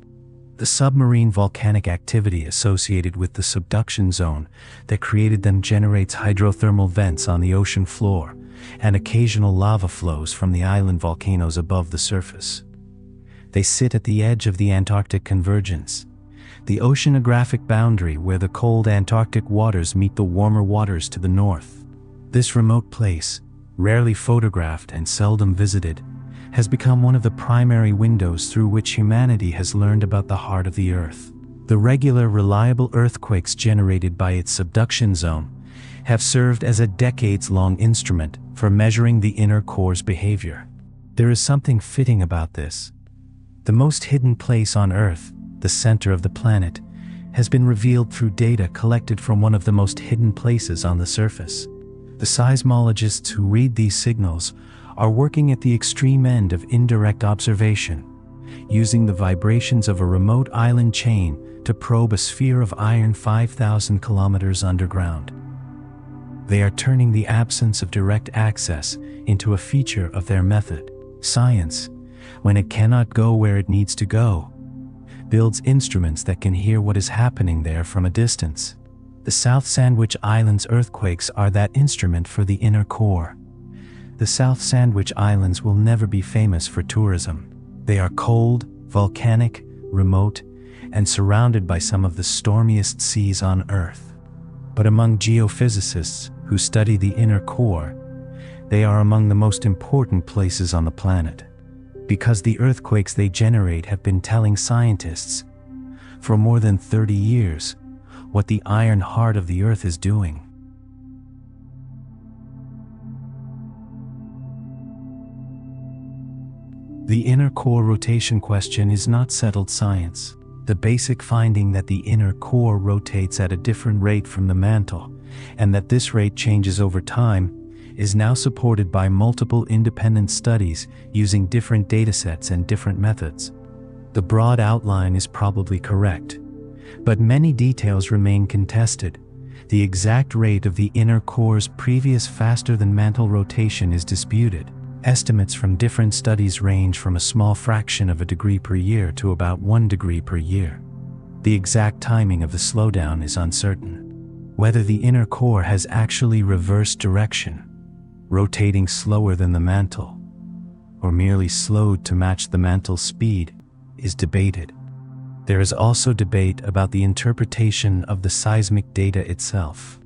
The submarine volcanic activity associated with the subduction zone that created them generates hydrothermal vents on the ocean floor and occasional lava flows from the island volcanoes above the surface. They sit at the edge of the Antarctic convergence, the oceanographic boundary where the cold Antarctic waters meet the warmer waters to the north. This remote place, rarely photographed and seldom visited, has become one of the primary windows through which humanity has learned about the heart of the Earth. The regular, reliable earthquakes generated by its subduction zone have served as a decades-long instrument for measuring the inner core's behavior. There is something fitting about this. The most hidden place on Earth, the center of the planet, has been revealed through data collected from one of the most hidden places on the surface. The seismologists who read these signals are working at the extreme end of indirect observation, using the vibrations of a remote island chain to probe a sphere of iron 5,000 kilometers underground. They are turning the absence of direct access into a feature of their method. Science, when it cannot go where it needs to go, builds instruments that can hear what is happening there from a distance. The South Sandwich Islands earthquakes are that instrument for the inner core. The South Sandwich Islands will never be famous for tourism. They are cold, volcanic, remote, and surrounded by some of the stormiest seas on Earth. But among geophysicists who study the inner core, they are among the most important places on the planet, because the earthquakes they generate have been telling scientists for more than 30 years what the iron heart of the Earth is doing. The inner core rotation question is not settled science. The basic finding that the inner core rotates at a different rate from the mantle, and that this rate changes over time, is now supported by multiple independent studies using different datasets and different methods. The broad outline is probably correct, but many details remain contested. The exact rate of the inner core's previous faster-than-mantle rotation is disputed. Estimates from different studies range from a small fraction of a degree per year to about 1 degree per year. The exact timing of the slowdown is uncertain. Whether the inner core has actually reversed direction, rotating slower than the mantle, or merely slowed to match the mantle's speed, is debated. There is also debate about the interpretation of the seismic data itself.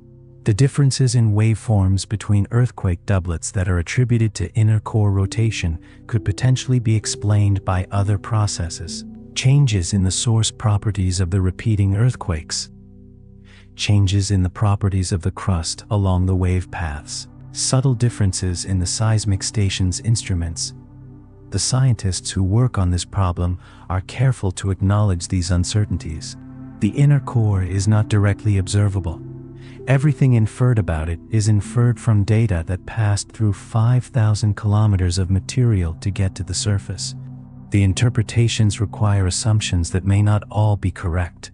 The differences in waveforms between earthquake doublets that are attributed to inner core rotation could potentially be explained by other processes. Changes in the source properties of the repeating earthquakes, changes in the properties of the crust along the wave paths, subtle differences in the seismic station's instruments. The scientists who work on this problem are careful to acknowledge these uncertainties. The inner core is not directly observable. Everything inferred about it is inferred from data that passed through 5,000 kilometers of material to get to the surface. The interpretations require assumptions that may not all be correct.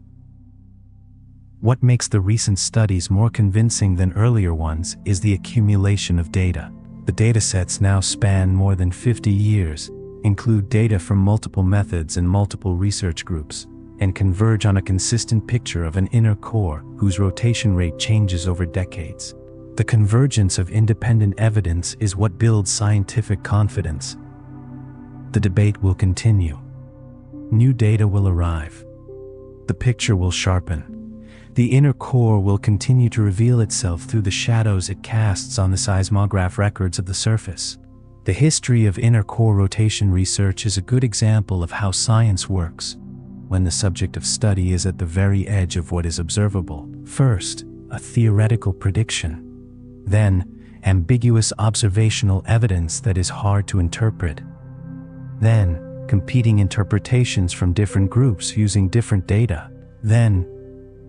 What makes the recent studies more convincing than earlier ones is the accumulation of data. The datasets now span more than 50 years, include data from multiple methods and multiple research groups, and converge on a consistent picture of an inner core whose rotation rate changes over decades. The convergence of independent evidence is what builds scientific confidence. The debate will continue. New data will arrive. The picture will sharpen. The inner core will continue to reveal itself through the shadows it casts on the seismograph records of the surface. The history of inner core rotation research is a good example of how science works, when the subject of study is at the very edge of what is observable. First, a theoretical prediction. Then, ambiguous observational evidence that is hard to interpret. Then, competing interpretations from different groups using different data. Then,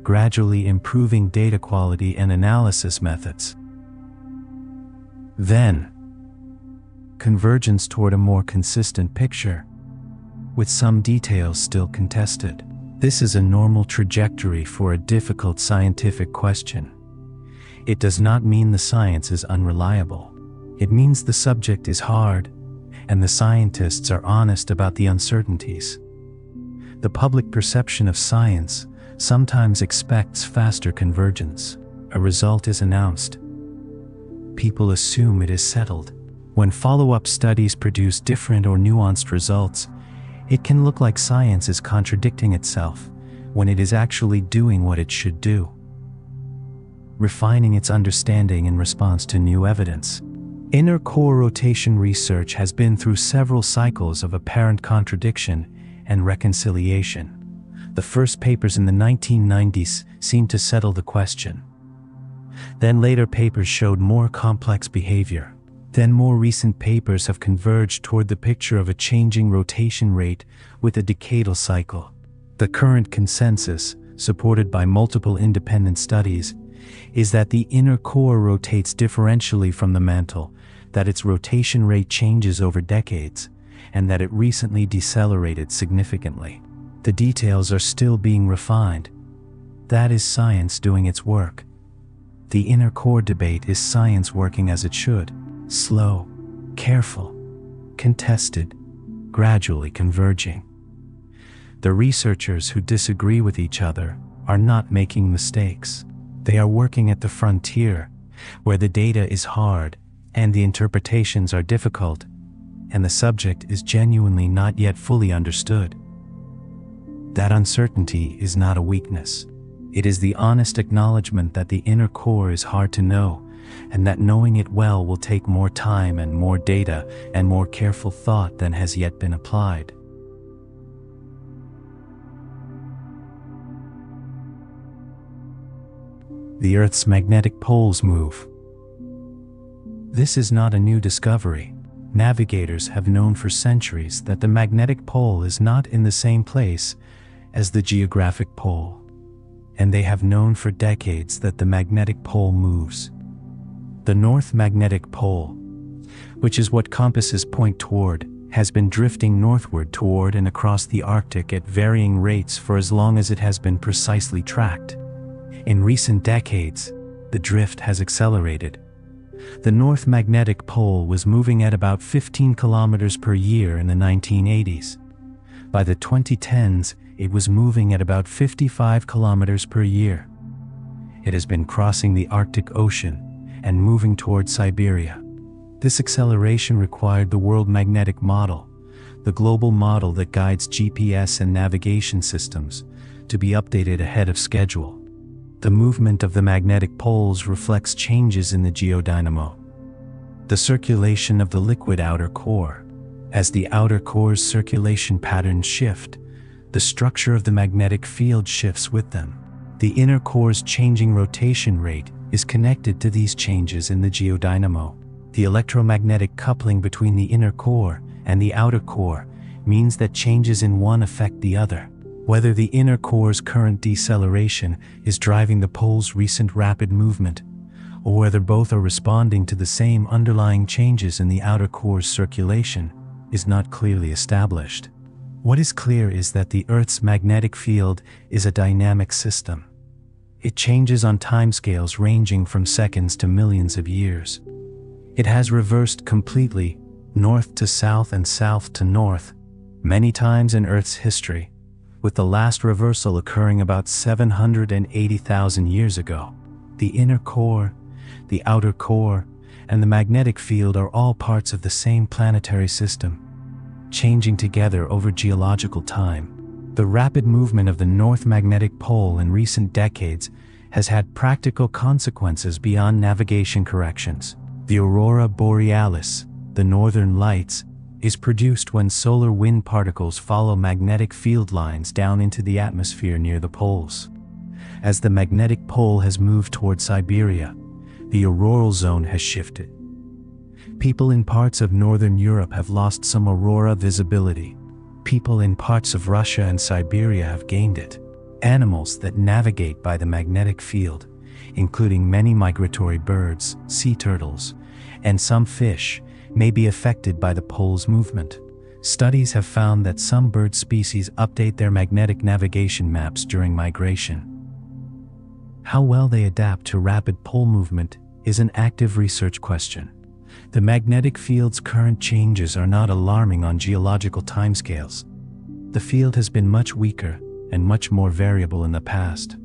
gradually improving data quality and analysis methods. Then, convergence toward a more consistent picture, with some details still contested. This is a normal trajectory for a difficult scientific question. It does not mean the science is unreliable. It means the subject is hard, and the scientists are honest about the uncertainties. The public perception of science sometimes expects faster convergence. A result is announced. People assume it is settled. When follow-up studies produce different or nuanced results, it can look like science is contradicting itself when it is actually doing what it should do, refining its understanding in response to new evidence. Inner core rotation research has been through several cycles of apparent contradiction and reconciliation. The first papers in the 1990s seemed to settle the question. Then later papers showed more complex behavior. Then more recent papers have converged toward the picture of a changing rotation rate with a decadal cycle. The current consensus, supported by multiple independent studies, is that the inner core rotates differentially from the mantle, that its rotation rate changes over decades, and that it recently decelerated significantly. The details are still being refined. That is science doing its work. The inner core debate is science working as it should. Slow, careful, contested, gradually converging. The researchers who disagree with each other are not making mistakes. They are working at the frontier, where the data is hard and the interpretations are difficult, and the subject is genuinely not yet fully understood. That uncertainty is not a weakness. It is the honest acknowledgement that the inner core is hard to know, and that knowing it well will take more time and more data and more careful thought than has yet been applied. The Earth's magnetic poles move. This is not a new discovery. Navigators have known for centuries that the magnetic pole is not in the same place as the geographic pole, and they have known for decades that the magnetic pole moves. The North Magnetic Pole, which is what compasses point toward, has been drifting northward toward and across the Arctic at varying rates for as long as it has been precisely tracked. In recent decades, the drift has accelerated. The North Magnetic Pole was moving at about 15 kilometers per year in the 1980s. By the 2010s, it was moving at about 55 kilometers per year. It has been crossing the Arctic Ocean and moving toward Siberia. This acceleration required the World Magnetic Model, the global model that guides GPS and navigation systems, to be updated ahead of schedule. The movement of the magnetic poles reflects changes in the geodynamo, the circulation of the liquid outer core. As the outer core's circulation patterns shift, the structure of the magnetic field shifts with them. The inner core's changing rotation rate is connected to these changes in the geodynamo. The electromagnetic coupling between the inner core and the outer core means that changes in one affect the other. Whether the inner core's current deceleration is driving the pole's recent rapid movement, or whether both are responding to the same underlying changes in the outer core's circulation, is not clearly established. What is clear is that the Earth's magnetic field is a dynamic system. It changes on timescales ranging from seconds to millions of years. It has reversed completely north to south and south to north, many times in Earth's history, with the last reversal occurring about 780,000 years ago. The inner core, the outer core, and the magnetic field are all parts of the same planetary system, changing together over geological time. The rapid movement of the North Magnetic Pole in recent decades has had practical consequences beyond navigation corrections. The aurora borealis, the northern lights, is produced when solar wind particles follow magnetic field lines down into the atmosphere near the poles. As the magnetic pole has moved toward Siberia, the auroral zone has shifted. People in parts of northern Europe have lost some aurora visibility. People in parts of Russia and Siberia have gained it. Animals that navigate by the magnetic field, including many migratory birds, sea turtles, and some fish, may be affected by the pole's movement. Studies have found that some bird species update their magnetic navigation maps during migration. How well they adapt to rapid pole movement is an active research question. The magnetic field's current changes are not alarming on geological timescales. The field has been much weaker and much more variable in the past.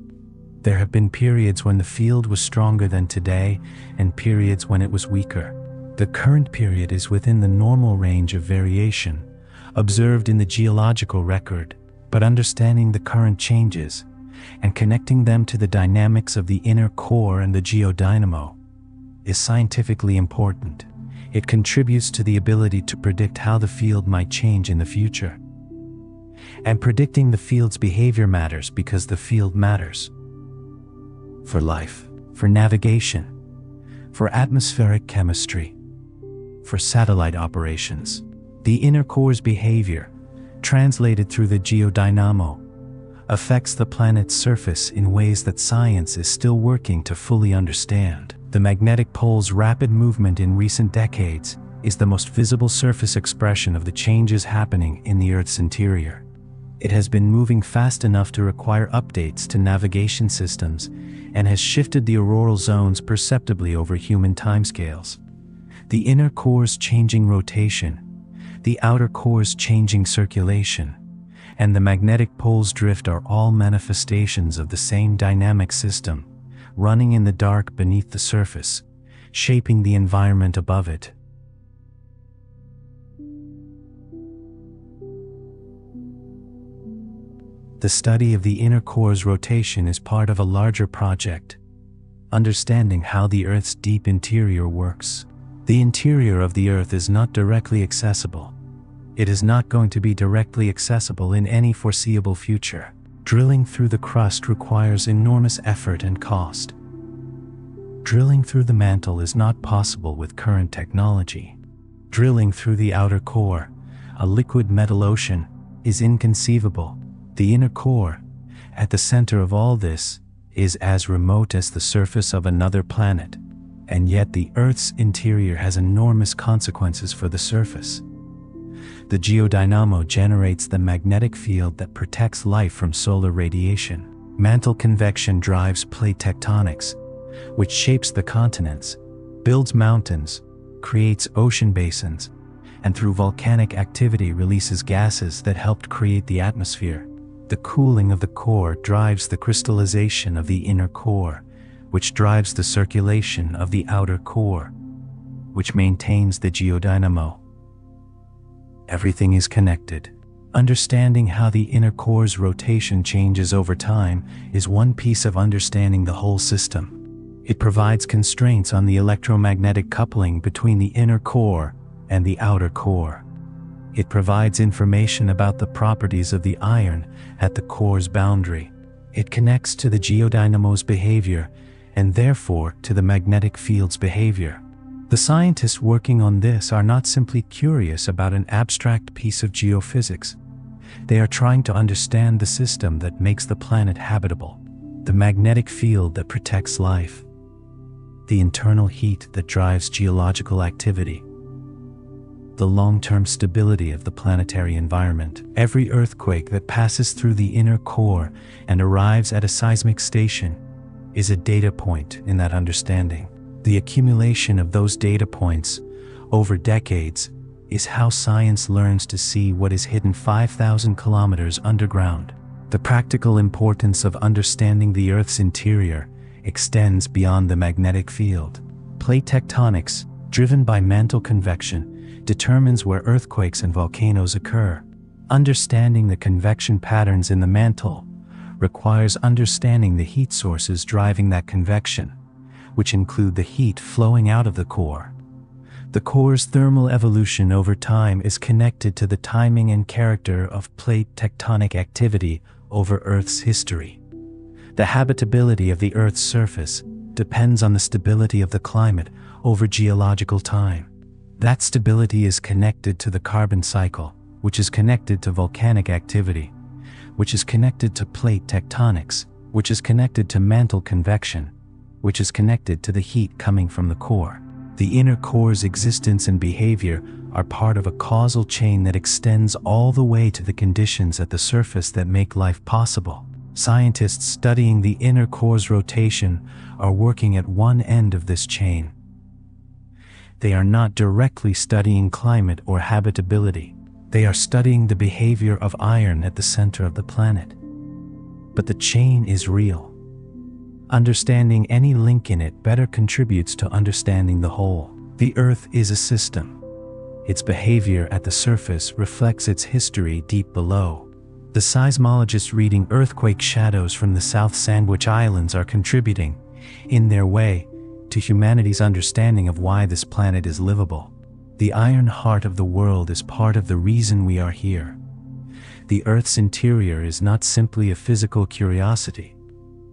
There have been periods when the field was stronger than today and periods when it was weaker. The current period is within the normal range of variation observed in the geological record, but understanding the current changes and connecting them to the dynamics of the inner core and the geodynamo is scientifically important. It contributes to the ability to predict how the field might change in the future. And predicting the field's behavior matters because the field matters. For life, for navigation, for atmospheric chemistry, for satellite operations. The inner core's behavior, translated through the geodynamo, affects the planet's surface in ways that science is still working to fully understand. The magnetic pole's rapid movement in recent decades is the most visible surface expression of the changes happening in the Earth's interior. It has been moving fast enough to require updates to navigation systems and has shifted the auroral zones perceptibly over human timescales. The inner core's changing rotation, the outer core's changing circulation, and the magnetic pole's drift are all manifestations of the same dynamic system, running in the dark beneath the surface, shaping the environment above it. The study of the inner core's rotation is part of a larger project, understanding how the Earth's deep interior works. The interior of the Earth is not directly accessible. It is not going to be directly accessible in any foreseeable future. Drilling through the crust requires enormous effort and cost. Drilling through the mantle is not possible with current technology. Drilling through the outer core, a liquid metal ocean, is inconceivable. The inner core, at the center of all this, is as remote as the surface of another planet. And yet the Earth's interior has enormous consequences for the surface. The geodynamo generates the magnetic field that protects life from solar radiation. Mantle convection drives plate tectonics, which shapes the continents, builds mountains, creates ocean basins, and through volcanic activity releases gases that helped create the atmosphere. The cooling of the core drives the crystallization of the inner core, which drives the circulation of the outer core, which maintains the geodynamo. Everything is connected. Understanding how the inner core's rotation changes over time is one piece of understanding the whole system. It provides constraints on the electromagnetic coupling between the inner core and the outer core. It provides information about the properties of the iron at the core's boundary. It connects to the geodynamo's behavior and therefore to the magnetic field's behavior. The scientists working on this are not simply curious about an abstract piece of geophysics. They are trying to understand the system that makes the planet habitable, the magnetic field that protects life, the internal heat that drives geological activity, the long-term stability of the planetary environment. Every earthquake that passes through the inner core and arrives at a seismic station is a data point in that understanding. The accumulation of those data points over decades is how science learns to see what is hidden 5,000 kilometers underground. The practical importance of understanding the Earth's interior extends beyond the magnetic field. Plate tectonics, driven by mantle convection, determines where earthquakes and volcanoes occur. Understanding the convection patterns in the mantle requires understanding the heat sources driving that convection, which include the heat flowing out of the core. The core's thermal evolution over time is connected to the timing and character of plate tectonic activity over Earth's history. The habitability of the Earth's surface depends on the stability of the climate over geological time. That stability is connected to the carbon cycle, which is connected to volcanic activity, which is connected to plate tectonics, which is connected to mantle convection, which is connected to the heat coming from the core. The inner core's existence and behavior are part of a causal chain that extends all the way to the conditions at the surface that make life possible. Scientists studying the inner core's rotation are working at one end of this chain. They are not directly studying climate or habitability. They are studying the behavior of iron at the center of the planet. But the chain is real. Understanding any link in it better contributes to understanding the whole. The Earth is a system. Its behavior at the surface reflects its history deep below. The seismologists reading earthquake shadows from the South Sandwich Islands are contributing, in their way, to humanity's understanding of why this planet is livable. The iron heart of the world is part of the reason we are here. The Earth's interior is not simply a physical curiosity.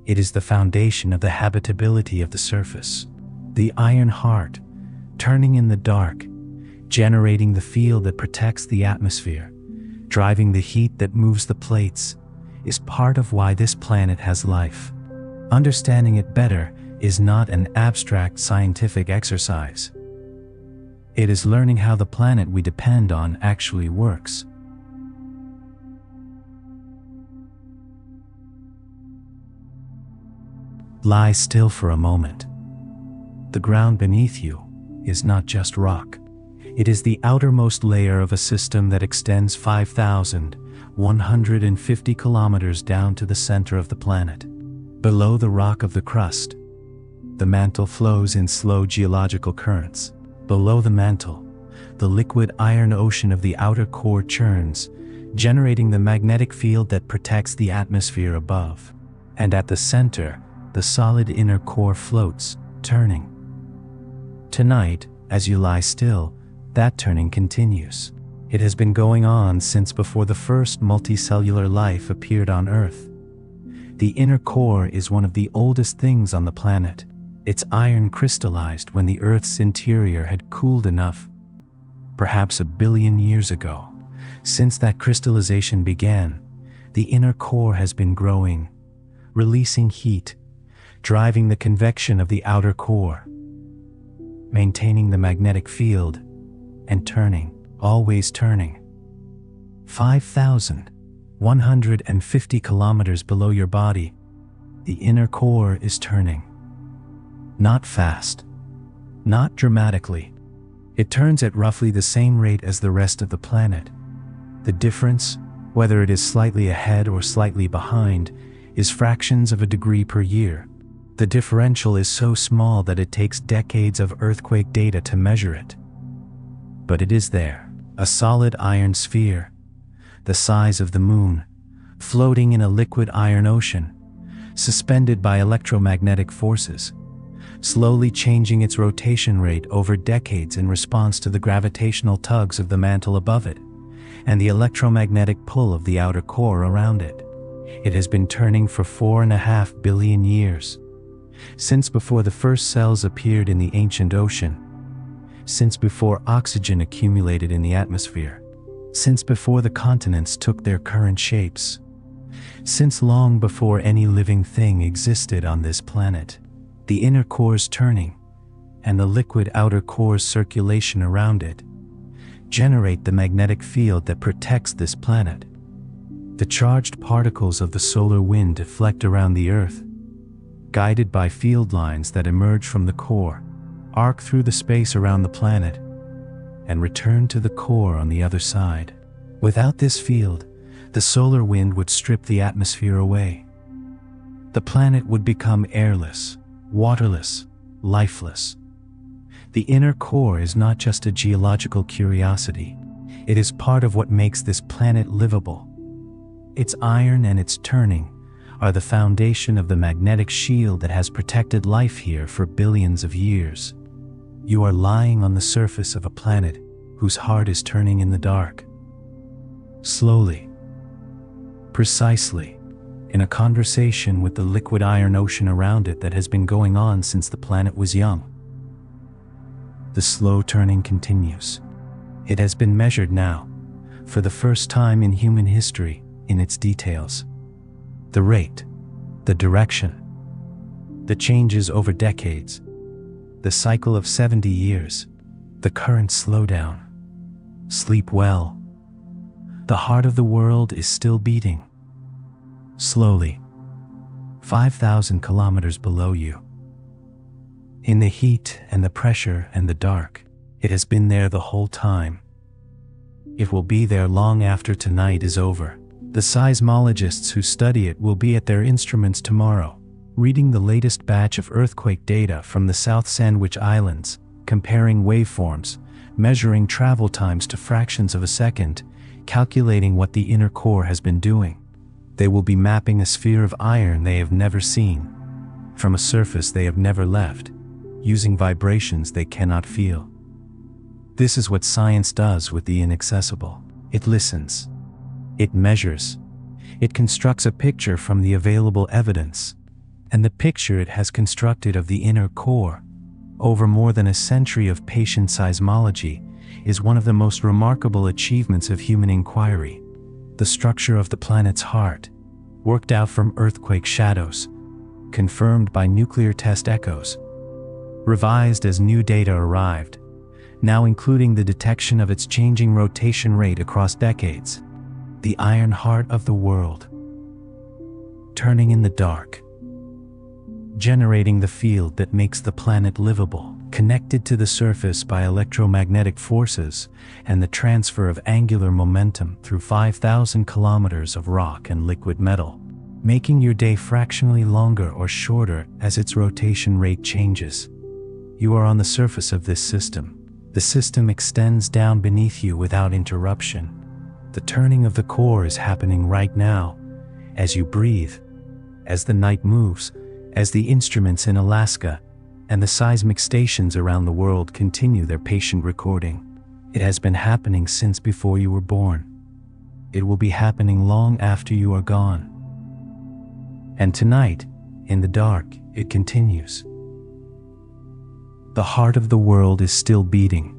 It is the foundation of the habitability of the surface. The iron heart, turning in the dark, generating the field that protects the atmosphere, driving the heat that moves the plates, is part of why this planet has life. Understanding it better is not an abstract scientific exercise. It is learning how the planet we depend on actually works. Lie still for a moment. The ground beneath you is not just rock. It is the outermost layer of a system that extends 5,150 kilometers down to the center of the planet. Below the rock of the crust, the mantle flows in slow geological currents. Below the mantle, the liquid iron ocean of the outer core churns, generating the magnetic field that protects the atmosphere above. And at the center, the solid inner core floats, turning. Tonight, as you lie still, that turning continues. It has been going on since before the first multicellular life appeared on Earth. The inner core is one of the oldest things on the planet. Its iron crystallized when the Earth's interior had cooled enough, perhaps 1 billion years ago. Since that crystallization began, the inner core has been growing, releasing heat, driving the convection of the outer core, maintaining the magnetic field, and turning, always turning. 5,150 kilometers below your body, the inner core is turning. Not fast, not dramatically. It turns at roughly the same rate as the rest of the planet. The difference, whether it is slightly ahead or slightly behind, is fractions of a degree per year. The differential is so small that it takes decades of earthquake data to measure it. But it is there, a solid iron sphere, the size of the moon, floating in a liquid iron ocean, suspended by electromagnetic forces, slowly changing its rotation rate over decades in response to the gravitational tugs of the mantle above it, and the electromagnetic pull of the outer core around it. It has been turning for 4.5 billion years. Since before the first cells appeared in the ancient ocean, since before oxygen accumulated in the atmosphere, since before the continents took their current shapes, since long before any living thing existed on this planet. The inner core's turning, and the liquid outer core's circulation around it, generate the magnetic field that protects this planet. The charged particles of the solar wind deflect around the Earth, guided by field lines that emerge from the core, arc through the space around the planet, and return to the core on the other side. Without this field, the solar wind would strip the atmosphere away. The planet would become airless, waterless, lifeless. The inner core is not just a geological curiosity. It is part of what makes this planet livable. Its iron and its turning are the foundation of the magnetic shield that has protected life here for billions of years. You are lying on the surface of a planet whose heart is turning in the dark. Slowly, precisely, in a conversation with the liquid iron ocean around it that has been going on since the planet was young. The slow turning continues. It has been measured now, for the first time in human history, in its details. The rate, the direction, the changes over decades, the cycle of 70 years, the current slowdown. Sleep well. The heart of the world is still beating. Slowly, 5,000 kilometers below you. In the heat and the pressure and the dark, it has been there the whole time. It will be there long after tonight is over. The seismologists who study it will be at their instruments tomorrow, reading the latest batch of earthquake data from the South Sandwich Islands, comparing waveforms, measuring travel times to fractions of a second, calculating what the inner core has been doing. They will be mapping a sphere of iron they have never seen, from a surface they have never left, using vibrations they cannot feel. This is what science does with the inaccessible. It listens. It measures. It constructs a picture from the available evidence. And the picture it has constructed of the inner core, over more than a century of patient seismology, is one of the most remarkable achievements of human inquiry. The structure of the planet's heart, worked out from earthquake shadows, confirmed by nuclear test echoes, revised as new data arrived, now including the detection of its changing rotation rate across decades. The iron heart of the world, turning in the dark, generating the field that makes the planet livable, connected to the surface by electromagnetic forces and the transfer of angular momentum through 5,000 kilometers of rock and liquid metal, making your day fractionally longer or shorter as its rotation rate changes. You are on the surface of this system. The system extends down beneath you without interruption. The turning of the core is happening right now, as you breathe, as the night moves, as the instruments in Alaska and the seismic stations around the world continue their patient recording. It has been happening since before you were born. It will be happening long after you are gone. And tonight, in the dark, it continues. The heart of the world is still beating.